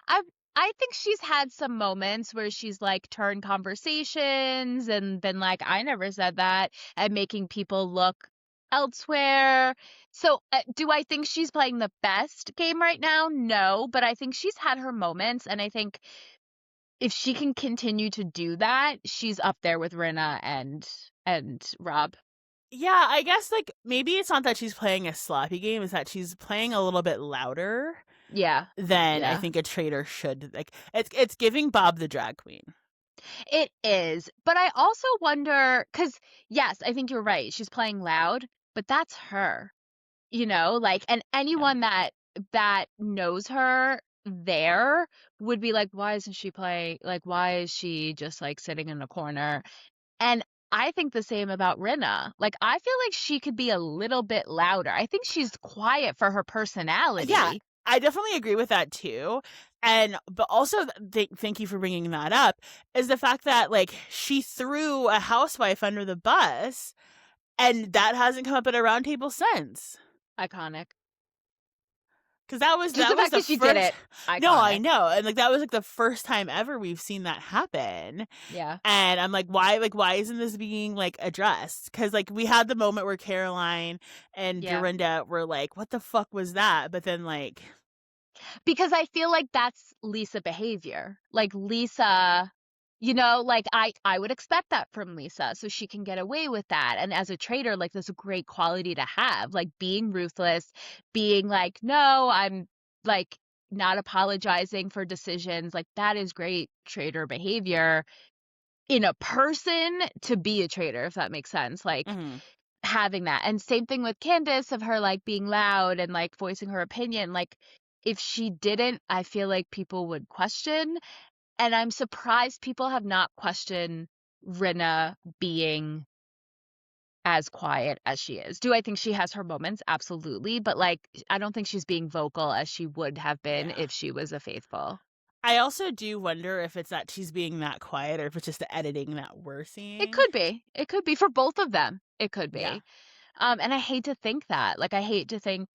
Speaker 1: I I think she's had some moments where she's like turned conversations and been like, I never said that, and making people look elsewhere. So, do I think she's playing the best game right now? No, but I think she's had her moments, and I think if she can continue to do that, she's up there with Rinna and Rob.
Speaker 2: Yeah, I guess like maybe it's not that she's playing a sloppy game, it's that she's playing a little bit louder
Speaker 1: Yeah.
Speaker 2: than I
Speaker 1: Yeah.
Speaker 2: think a traitor should. Like it's giving Bob the drag queen.
Speaker 1: It is. But I also wonder cuz yes, I think you're right. She's playing loud, but that's her. Like and
Speaker 2: Yeah.
Speaker 1: anyone that knows her there would be like, why isn't she playing? Like, why is she just like sitting in a corner? And I think the same about Rinna. Like, I feel like she could be a little bit louder. I think she's quiet for her
Speaker 2: Yeah,
Speaker 1: personality.
Speaker 2: I definitely agree with that too. And but also thank you for bringing that up is the fact that like she threw a housewife under the bus and that hasn't come up at a round table since.
Speaker 1: Iconic.
Speaker 2: Because that was
Speaker 1: Just the fact
Speaker 2: the
Speaker 1: that she did
Speaker 2: first.
Speaker 1: it,
Speaker 2: No, I
Speaker 1: iconic.
Speaker 2: know, and like that was like the first time ever we've seen that happen.
Speaker 1: Yeah.
Speaker 2: And I'm like, why isn't this being like addressed? Because like we had the moment where Caroline and
Speaker 1: Yeah.
Speaker 2: Dorinda were like, what the fuck was that? But then like,
Speaker 1: Because I feel like that's Lisa behavior. Like Lisa, like I would expect that from Lisa, so she can get away with that. And as a trader, like that's a great quality to have. Like being ruthless, being like, no, I'm like not apologizing for decisions. Like that is great trader behavior in a person to be a trader, if that makes sense. Like
Speaker 2: mhm.
Speaker 1: having that. And same thing with Candace of her like being loud and like voicing her opinion. Like if she didn't, I feel like people would question. And I'm surprised people have not questioned Rinna being as quiet as she is. Do I think she has her moments? Absolutely. But like, I don't think she's being vocal as she would have been
Speaker 2: Yeah.
Speaker 1: if she was a faithful.
Speaker 2: I also do wonder if it's that she's being that quiet or if it's just the editing that we're
Speaker 1: It
Speaker 2: seeing.
Speaker 1: could be. It could be for both of them. It could
Speaker 2: Yeah.
Speaker 1: be. And I hate to think that. Like, I hate to think,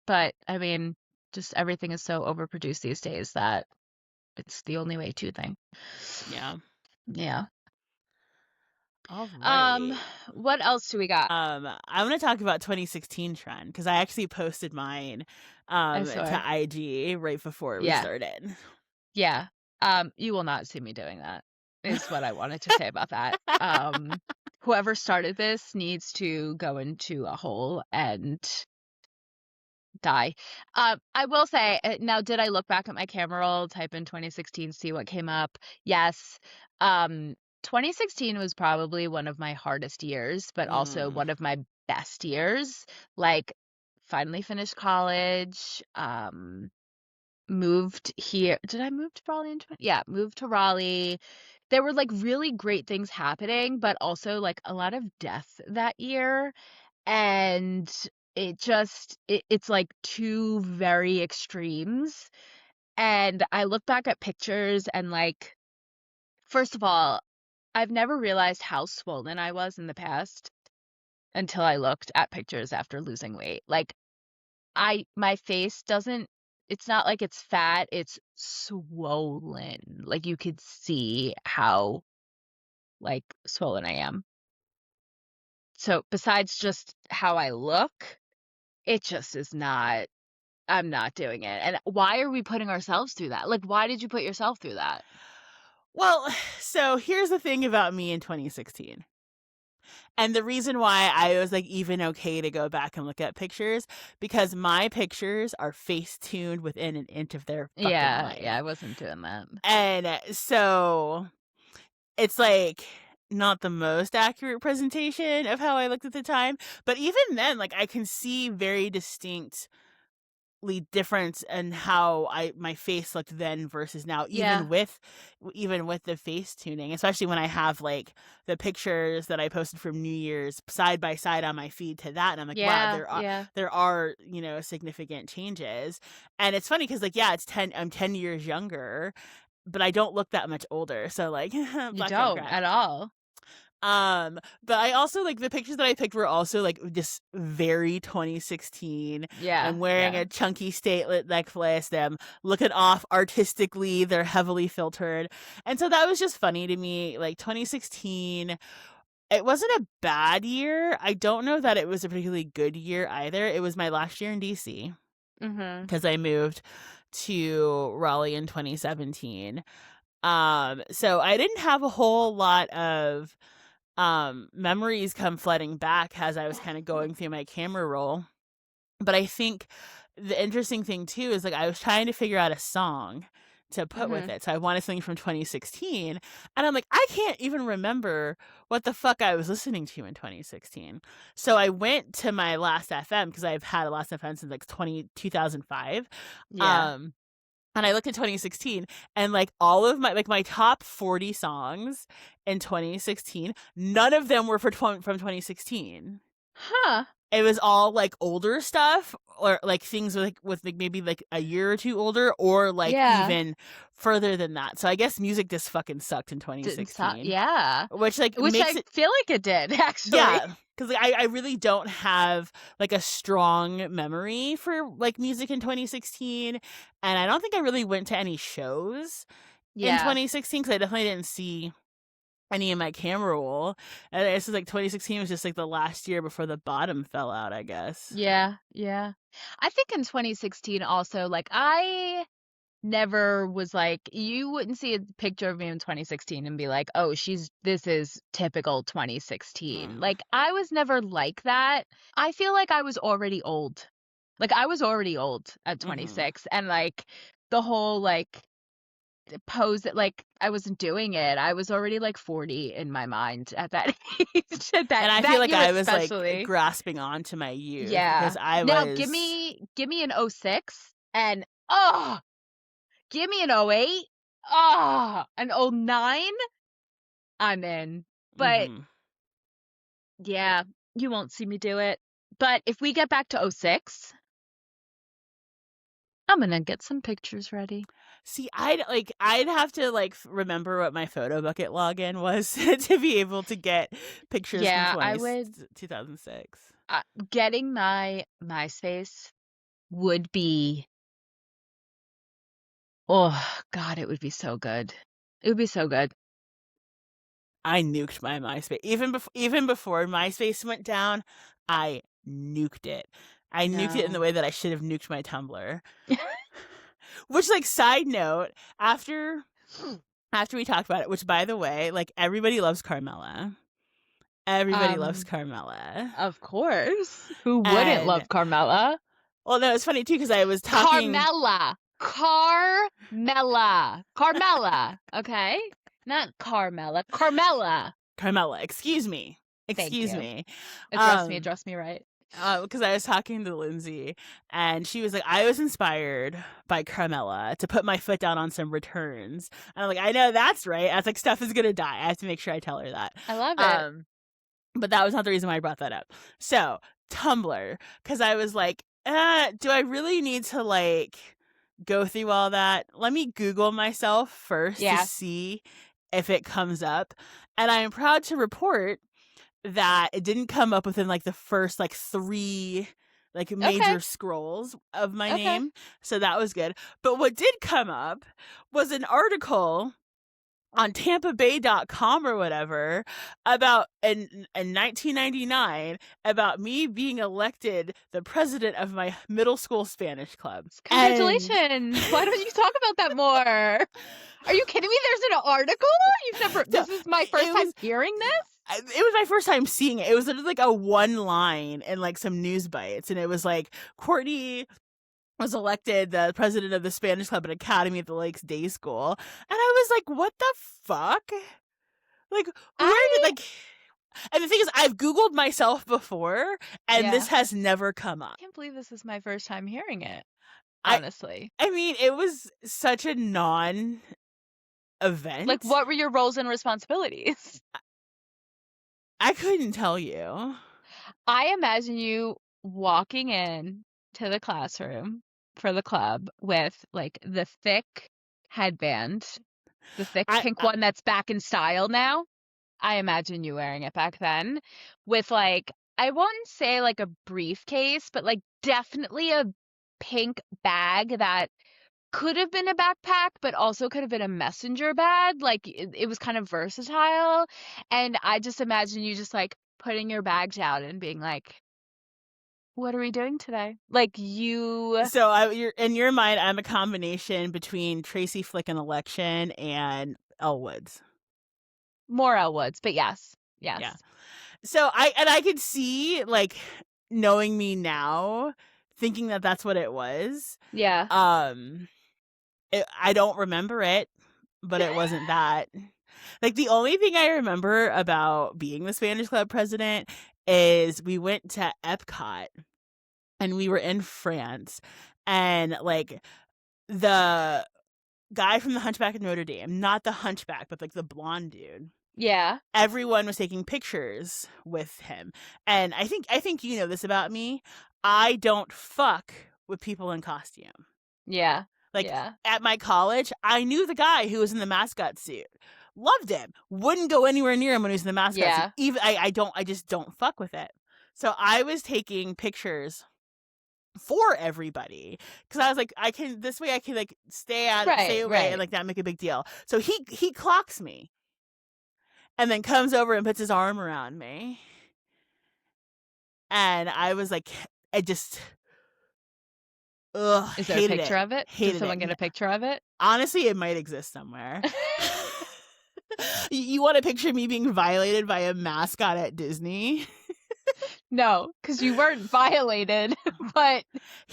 Speaker 1: but I mean, just everything is so overproduced these days that it's the only way to think.
Speaker 2: Yeah.
Speaker 1: Yeah.
Speaker 2: All
Speaker 1: Um,
Speaker 2: right.
Speaker 1: what else do we got?
Speaker 2: I want to talk about 2016 trend because I actually posted mine
Speaker 1: I saw
Speaker 2: to
Speaker 1: it.
Speaker 2: IG right before we
Speaker 1: Yeah.
Speaker 2: started.
Speaker 1: Yeah. You will not see me doing that, is what I wanted to say about that. Whoever started this needs to go into a hole and die. I will say, now, did I look back at my camera roll, type in 2016, see what came up? Yes. 2016 was probably one of my hardest years, but also
Speaker 2: Mm.
Speaker 1: one of my best years. Like, finally finished college, moved here. Did I move to Raleigh in 20? Yeah, moved to Raleigh. There were like really great things happening, but also like a lot of death that year. And it's like two very extremes. And I look back at pictures and like, first of all, I've never realized how swollen I was in the past until I looked at pictures after losing weight. Like my face doesn't, it's not like it's fat, it's swollen. Like you could see how like swollen I am. So besides just how I look, it just is not, I'm not doing it. And why are we putting ourselves through that? Like, why did you put yourself through that?
Speaker 2: Well, so here's the thing about me in 2016. And the reason why I was like even okay to go back and look at pictures because my pictures are face tuned within an inch of their fucking
Speaker 1: Yeah,
Speaker 2: life.
Speaker 1: yeah, I wasn't doing that.
Speaker 2: And so it's like not the most accurate presentation of how I looked at the time, but even then like I can see very distinctly difference in how my face looked then versus now
Speaker 1: Yeah,
Speaker 2: even with the face tuning, especially when I have like the pictures that I posted from New Year's side by side on my feed to that and I'm like wow
Speaker 1: yeah, yeah.
Speaker 2: there are significant changes. And it's funny because like yeah I'm 10 years younger but I don't look that much older. So like
Speaker 1: You
Speaker 2: black don't
Speaker 1: don't
Speaker 2: crack.
Speaker 1: at all.
Speaker 2: But I also like the pictures that I picked were also like just very 2016. I'm
Speaker 1: Yeah,
Speaker 2: wearing
Speaker 1: yeah.
Speaker 2: a chunky statelet necklace. Them looking off artistically. They're heavily filtered. And so that was just funny to me. Like 2016, it wasn't a bad year. I don't know that it was a particularly good year either. It was my last year in DC
Speaker 1: Mhm.
Speaker 2: because I moved to Raleigh in 2017. So I didn't have a whole lot of memories come flooding back as I was kind of going through my camera roll. But I think the interesting thing too is like I was trying to figure out a song to put with
Speaker 1: Mhm.
Speaker 2: it. So I wanted something from 2016 and I'm like I can't even remember what the fuck I was listening to in 2016. So I went to my last FM because I've had a last FM since like 2005.
Speaker 1: Yeah.
Speaker 2: Um and I looked at 2016 and like all of my top 40 songs in 2016, none of them were from 2016.
Speaker 1: Huh.
Speaker 2: it was all like older stuff, or like things with like maybe like a year or two older, or like
Speaker 1: Yeah.
Speaker 2: even further than that. So I guess music just fucking sucked in
Speaker 1: Didn't stop.
Speaker 2: 2016,
Speaker 1: Yeah.
Speaker 2: which like
Speaker 1: Which
Speaker 2: makes
Speaker 1: I
Speaker 2: it,
Speaker 1: feel like it did, actually.
Speaker 2: yeah, because like, I really don't have like a strong memory for like music in 2016, and I don't think I really went to any shows in
Speaker 1: Yeah.
Speaker 2: 2016 because I definitely didn't see any in my camera roll. And it's just like 2016 was just like the last year before the bottom fell out, I guess.
Speaker 1: Yeah. Yeah. I think in 2016 also, like, I never was like, you wouldn't see a picture of me in 2016 and be like, oh, this is typical 2016.
Speaker 2: Mm.
Speaker 1: Like, I was never like that. I feel like I was already old. Like, I was already old at
Speaker 2: Mm-hmm.
Speaker 1: 26. And like, the whole like pose that, like, I wasn't doing it. I was already like 40 in my mind at that age, at
Speaker 2: And I feel
Speaker 1: that
Speaker 2: like
Speaker 1: year
Speaker 2: I was like
Speaker 1: especially.
Speaker 2: grasping on to my youth
Speaker 1: Yeah.
Speaker 2: because I
Speaker 1: Now
Speaker 2: was.
Speaker 1: give me an '06 and oh, give me an '08. Oh, an '09. I'm in. But
Speaker 2: Mm-hmm.
Speaker 1: yeah, you won't see me do it. But if we get back to '06, I'm gonna get some pictures ready.
Speaker 2: See, I'd have to like remember what my photo bucket login was to be able to get pictures from
Speaker 1: Yeah, I would.
Speaker 2: 2006.
Speaker 1: Getting my MySpace would be, oh God, it would be so good. It would be so good.
Speaker 2: I nuked my MySpace. Even before MySpace went down, I nuked it. I nuked it in the
Speaker 1: No.
Speaker 2: way that I should have nuked my Tumblr. Which, like, side note, after we talked about it, which by the way, like, everybody loves Carmela. Everybody loves
Speaker 1: Um,
Speaker 2: Carmela.
Speaker 1: of course. Who wouldn't
Speaker 2: And
Speaker 1: love Carmela?
Speaker 2: well, no, it's funny too because I was talking.
Speaker 1: Carmela. Carmela. Carmela. Okay? Not Carmela. Carmela.
Speaker 2: Carmela, excuse me.
Speaker 1: Thank
Speaker 2: Excuse
Speaker 1: you.
Speaker 2: me. Um
Speaker 1: Address me right.
Speaker 2: because I was talking to Lindsay and she was like, I was inspired by Carmela to put my foot down on some returns. And I'm like, I know that's right. I was like, Steph is gonna die. I have to make sure I tell her that.
Speaker 1: I love it.
Speaker 2: Um, but that was not the reason why I brought that up. So Tumblr, because I was like, do I really need to like go through all that? Let me Google myself first to
Speaker 1: Yeah.
Speaker 2: see if it comes up. And I am proud to report that it didn't come up within like the first like 3 like
Speaker 1: Okay.
Speaker 2: major scrolls of my
Speaker 1: Okay.
Speaker 2: name. So that was good. But what did come up was an article on tampabay.com or whatever about in 1999 about me being elected the president of my middle school Spanish club. And
Speaker 1: Congratulations. Why don't you talk about that more? Are you kidding me? There's an article?
Speaker 2: no,
Speaker 1: This is my first
Speaker 2: it
Speaker 1: time
Speaker 2: was
Speaker 1: hearing this?
Speaker 2: it was my first time seeing it. It was just like a one line and like some news bites, and it was like Courtney was elected the president of the Spanish Club and Academy at the Lakes Day School, and I was like, "What the fuck? Like, where did
Speaker 1: I
Speaker 2: like?" And the thing is, I've Googled myself before, and
Speaker 1: Yeah.
Speaker 2: this has never come up.
Speaker 1: Can't believe this is my first time hearing it.
Speaker 2: I
Speaker 1: Honestly.
Speaker 2: I mean, it was such a non-event.
Speaker 1: Like, what were your roles and responsibilities?
Speaker 2: I couldn't tell you.
Speaker 1: I imagine you walking in to the classroom for the club with like the thick headband, the thick
Speaker 2: I,
Speaker 1: pink
Speaker 2: I
Speaker 1: one that's back in style now. I imagine you wearing it back then with like, I wouldn't say like a briefcase, but like definitely a pink bag that could have been a backpack, but also could have been a messenger bag. Like it was kind of versatile. And I just imagine you just like putting your bags out and being like, what are we doing today? Like you,
Speaker 2: So you're in your mind, I'm a combination between Tracy Flick and Election and Elle Woods.
Speaker 1: more Elwoods, but yes,
Speaker 2: Yeah.
Speaker 1: yes.
Speaker 2: So I could see like knowing me now, thinking that that's what it was.
Speaker 1: Yeah.
Speaker 2: I don't remember it, but it wasn't that. Like the only thing I remember about being the Spanish Club president is we went to Epcot and we were in France, and like the guy from the Hunchback of Notre Dame, not the Hunchback, but like the blonde dude.
Speaker 1: Yeah.
Speaker 2: everyone was taking pictures with him. And I think you know this about me. I don't fuck with people in costume.
Speaker 1: Yeah.
Speaker 2: Like
Speaker 1: Yeah.
Speaker 2: at my college, I knew the guy who was in the mascot suit. Loved him. Wouldn't go anywhere near him when he was in the mascot suit.
Speaker 1: Yeah.
Speaker 2: Even I just don't fuck with it. So I was taking pictures for everybody because I was like, I can this way I can like stay
Speaker 1: Right.
Speaker 2: away and
Speaker 1: Right.
Speaker 2: like not make a big deal. So he clocks me and then comes over and puts his arm around me. And I was like, I just
Speaker 1: Is there a
Speaker 2: hated
Speaker 1: picture
Speaker 2: it.
Speaker 1: of it? Did
Speaker 2: Hated it.
Speaker 1: someone get a picture of it?
Speaker 2: Honestly, it might exist somewhere. You want to picture me being violated by a mascot at Disney?
Speaker 1: No, because you weren't violated, but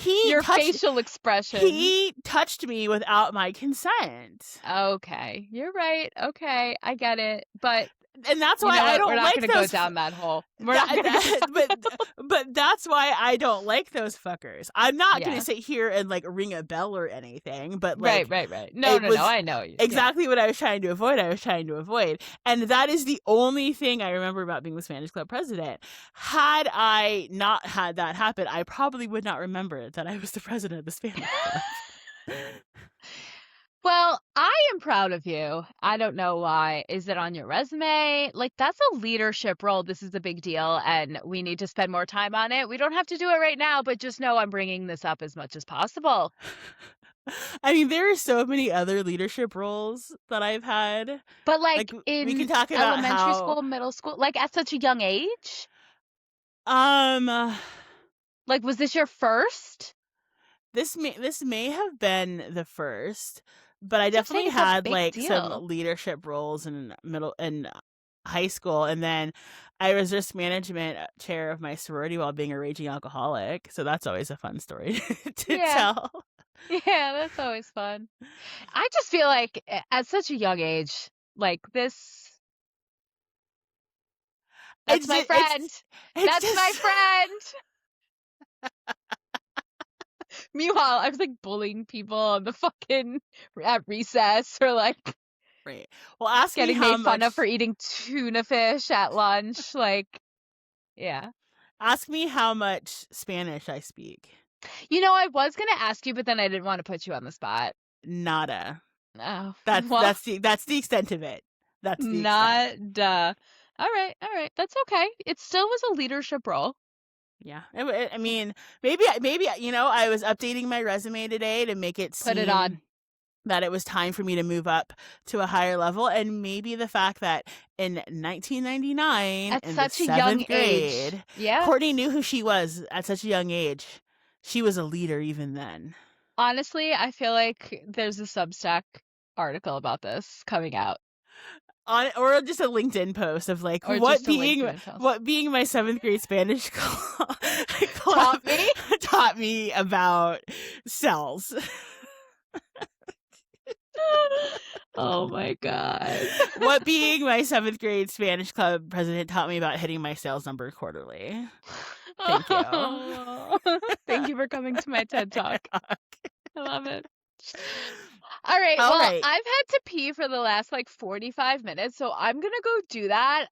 Speaker 1: your facial expression.
Speaker 2: He touched me without my consent.
Speaker 1: Okay, you're right. Okay, I get it. But
Speaker 2: And that's
Speaker 1: you
Speaker 2: why
Speaker 1: know
Speaker 2: I
Speaker 1: what? We're
Speaker 2: don't
Speaker 1: not
Speaker 2: like
Speaker 1: going to go
Speaker 2: those.
Speaker 1: down that hole. We're not going to go down
Speaker 2: But that's why I don't like those fuckers. I'm not
Speaker 1: Yeah.
Speaker 2: going to sit here and like ring a bell or anything. But like,
Speaker 1: right. No. I know you.
Speaker 2: Exactly what I was trying to avoid. And that is the only thing I remember about being the Spanish Club president. Had I not had that happen, I probably would not remember that I was the president of the Spanish Club.
Speaker 1: Well, I am proud of you. I don't know why. Is it on your resume? Like, that's a leadership role. This is a big deal, and we need to spend more time on it. We don't have to do it right now, but just know I'm bringing this up as much as possible.
Speaker 2: I mean, there are so many other leadership roles that I've had.
Speaker 1: But like
Speaker 2: we
Speaker 1: in
Speaker 2: can talk about
Speaker 1: elementary school, middle school, like at such a young age? Like, was this your first?
Speaker 2: This may have been the first, but I
Speaker 1: I'm saying
Speaker 2: definitely
Speaker 1: it's a
Speaker 2: had
Speaker 1: big
Speaker 2: like
Speaker 1: deal.
Speaker 2: some leadership roles in high school, and then I was risk management chair of my sorority while being a raging alcoholic. So that's always a fun story to tell.
Speaker 1: Yeah, that's always fun. I just feel like at such a young age, like this. That's my friend. That's my friend. Meanwhile, I was like bullying people on the fucking at recess or like
Speaker 2: Right. Well, ask
Speaker 1: getting
Speaker 2: me how
Speaker 1: made fun
Speaker 2: much
Speaker 1: of for eating tuna fish at lunch. Like, yeah.
Speaker 2: Ask me how much Spanish I speak.
Speaker 1: You know, I was gonna ask you, but then I didn't want to put you on the spot.
Speaker 2: Nada.
Speaker 1: Oh,
Speaker 2: That's the extent of it. That's the extent.
Speaker 1: nada. All right. That's okay. It still was a leadership role.
Speaker 2: Yeah. I mean, maybe you know, I was updating my resume today to make it
Speaker 1: Put it on.
Speaker 2: that it was time for me to move up to a higher level, and maybe the fact that in 1999
Speaker 1: At
Speaker 2: in
Speaker 1: such
Speaker 2: the
Speaker 1: a young
Speaker 2: 7th grade,
Speaker 1: age. Yeah.
Speaker 2: Courtney knew who she was at such a young age. She was a leader even then.
Speaker 1: Honestly, I feel like there's a Substack article about this coming out.
Speaker 2: Or just a LinkedIn post of like what being my 7th grade Spanish club taught me about cells.
Speaker 1: Oh my god.
Speaker 2: What being my 7th grade Spanish club president taught me about hitting my sales number quarterly. Thank you.
Speaker 1: Thank you for coming to my TED Talk. I love it. All right. Well, I've had to pee for the last like 45 minutes, so I'm going to go do that.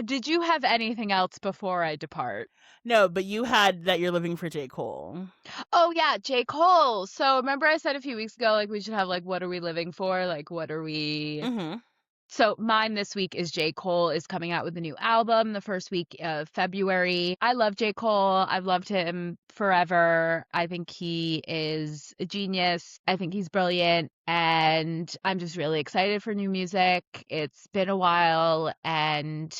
Speaker 1: Did you have anything else before I depart?
Speaker 2: No, but you had that you're living for J. Cole.
Speaker 1: Oh, yeah, J. Cole. So remember I said a few weeks ago, like, we should have, like, what are we living for? Like, what are we...
Speaker 2: Mm-hmm.
Speaker 1: So mine this week is J. Cole is coming out with a new album the first week of February. I love J. Cole. I've loved him forever. I think he is a genius. I think he's brilliant. And I'm just really excited for new music. It's been a while. And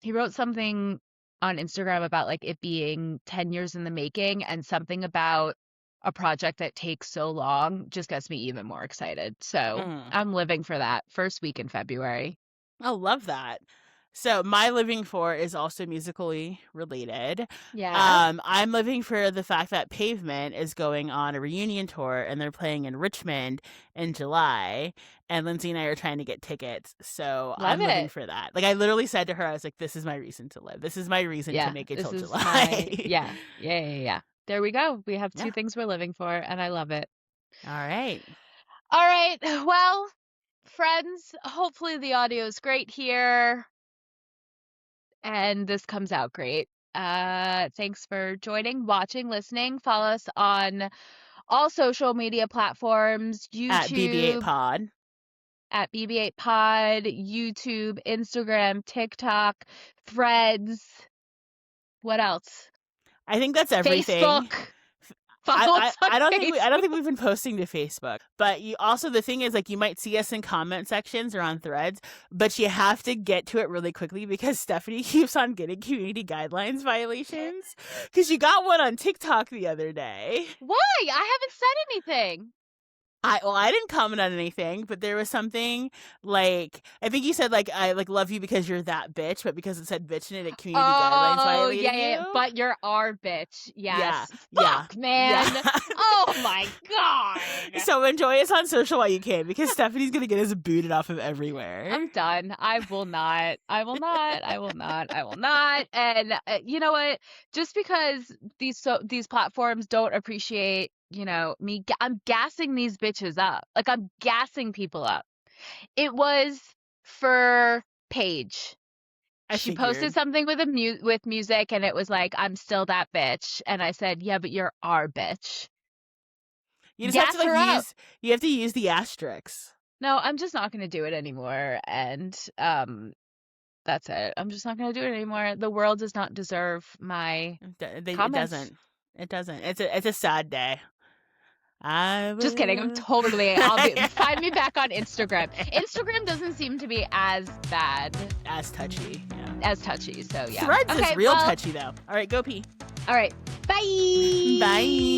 Speaker 1: he wrote something on Instagram about like it being 10 years in the making, and something about a project that takes so long just gets me even more excited. So I'm living for that first week in February.
Speaker 2: I love that. So my living for is also musically related.
Speaker 1: Yeah.
Speaker 2: I'm living for the fact that Pavement is going on a reunion tour, and they're playing in Richmond in July, and Lindsay and I are trying to get tickets. So I'm living for that. Like I literally said to her, I was like, this is my reason to live. This is my reason to make it till July.
Speaker 1: Yeah. There we go. We have two things we're living for, and I love it.
Speaker 2: All right.
Speaker 1: Well, friends, hopefully the audio is great here and this comes out great. Thanks for joining, watching, listening. Follow us on all social media platforms,
Speaker 2: At BB8
Speaker 1: YouTube
Speaker 2: Pod.
Speaker 1: at BB8 Pod, YouTube, Instagram, TikTok, Threads. What else?
Speaker 2: I think that's everything.
Speaker 1: Facebook. Follow us on
Speaker 2: I don't
Speaker 1: Facebook.
Speaker 2: think we've been posting to Facebook. But you also, the thing is, like, you might see us in comment sections or on Threads, but you have to get to it really quickly because Stephanie keeps on getting community guidelines violations. Because you got one on TikTok the other day.
Speaker 1: Why? I haven't said anything.
Speaker 2: I didn't comment on anything, but there was something like, I think you said, like, I like love you because you're that bitch, but because it said bitch in it, community guidelines violated
Speaker 1: yeah,
Speaker 2: you.
Speaker 1: but you're our bitch. Yes.
Speaker 2: Yeah,
Speaker 1: Fuck, man.
Speaker 2: yeah.
Speaker 1: Oh my god.
Speaker 2: So enjoy us on social while you can, because Stephanie's gonna get us booted off of everywhere.
Speaker 1: I'm done. I will not. I will not. I will not. I will not. And you know what? Just because these platforms don't appreciate, me, I'm gassing these bitches up. Like, I'm gassing people up. It was for Paige. She posted something with music, and it was like, "I'm still that bitch," and I said, "Yeah, but you're our bitch."
Speaker 2: You just have to
Speaker 1: Gas
Speaker 2: you have to use the asterisks.
Speaker 1: No, I'm just not going to do it anymore, and that's it. I'm just not going to do it anymore. The world does not deserve my comments.
Speaker 2: It doesn't. It's a sad day.
Speaker 1: Just kidding. I'm totally. Find me back on Instagram. Instagram doesn't seem to be as bad.
Speaker 2: As touchy. Yeah.
Speaker 1: As touchy. So yeah.
Speaker 2: Threads is real touchy though. All right, go pee.
Speaker 1: All right. Bye.
Speaker 2: Bye.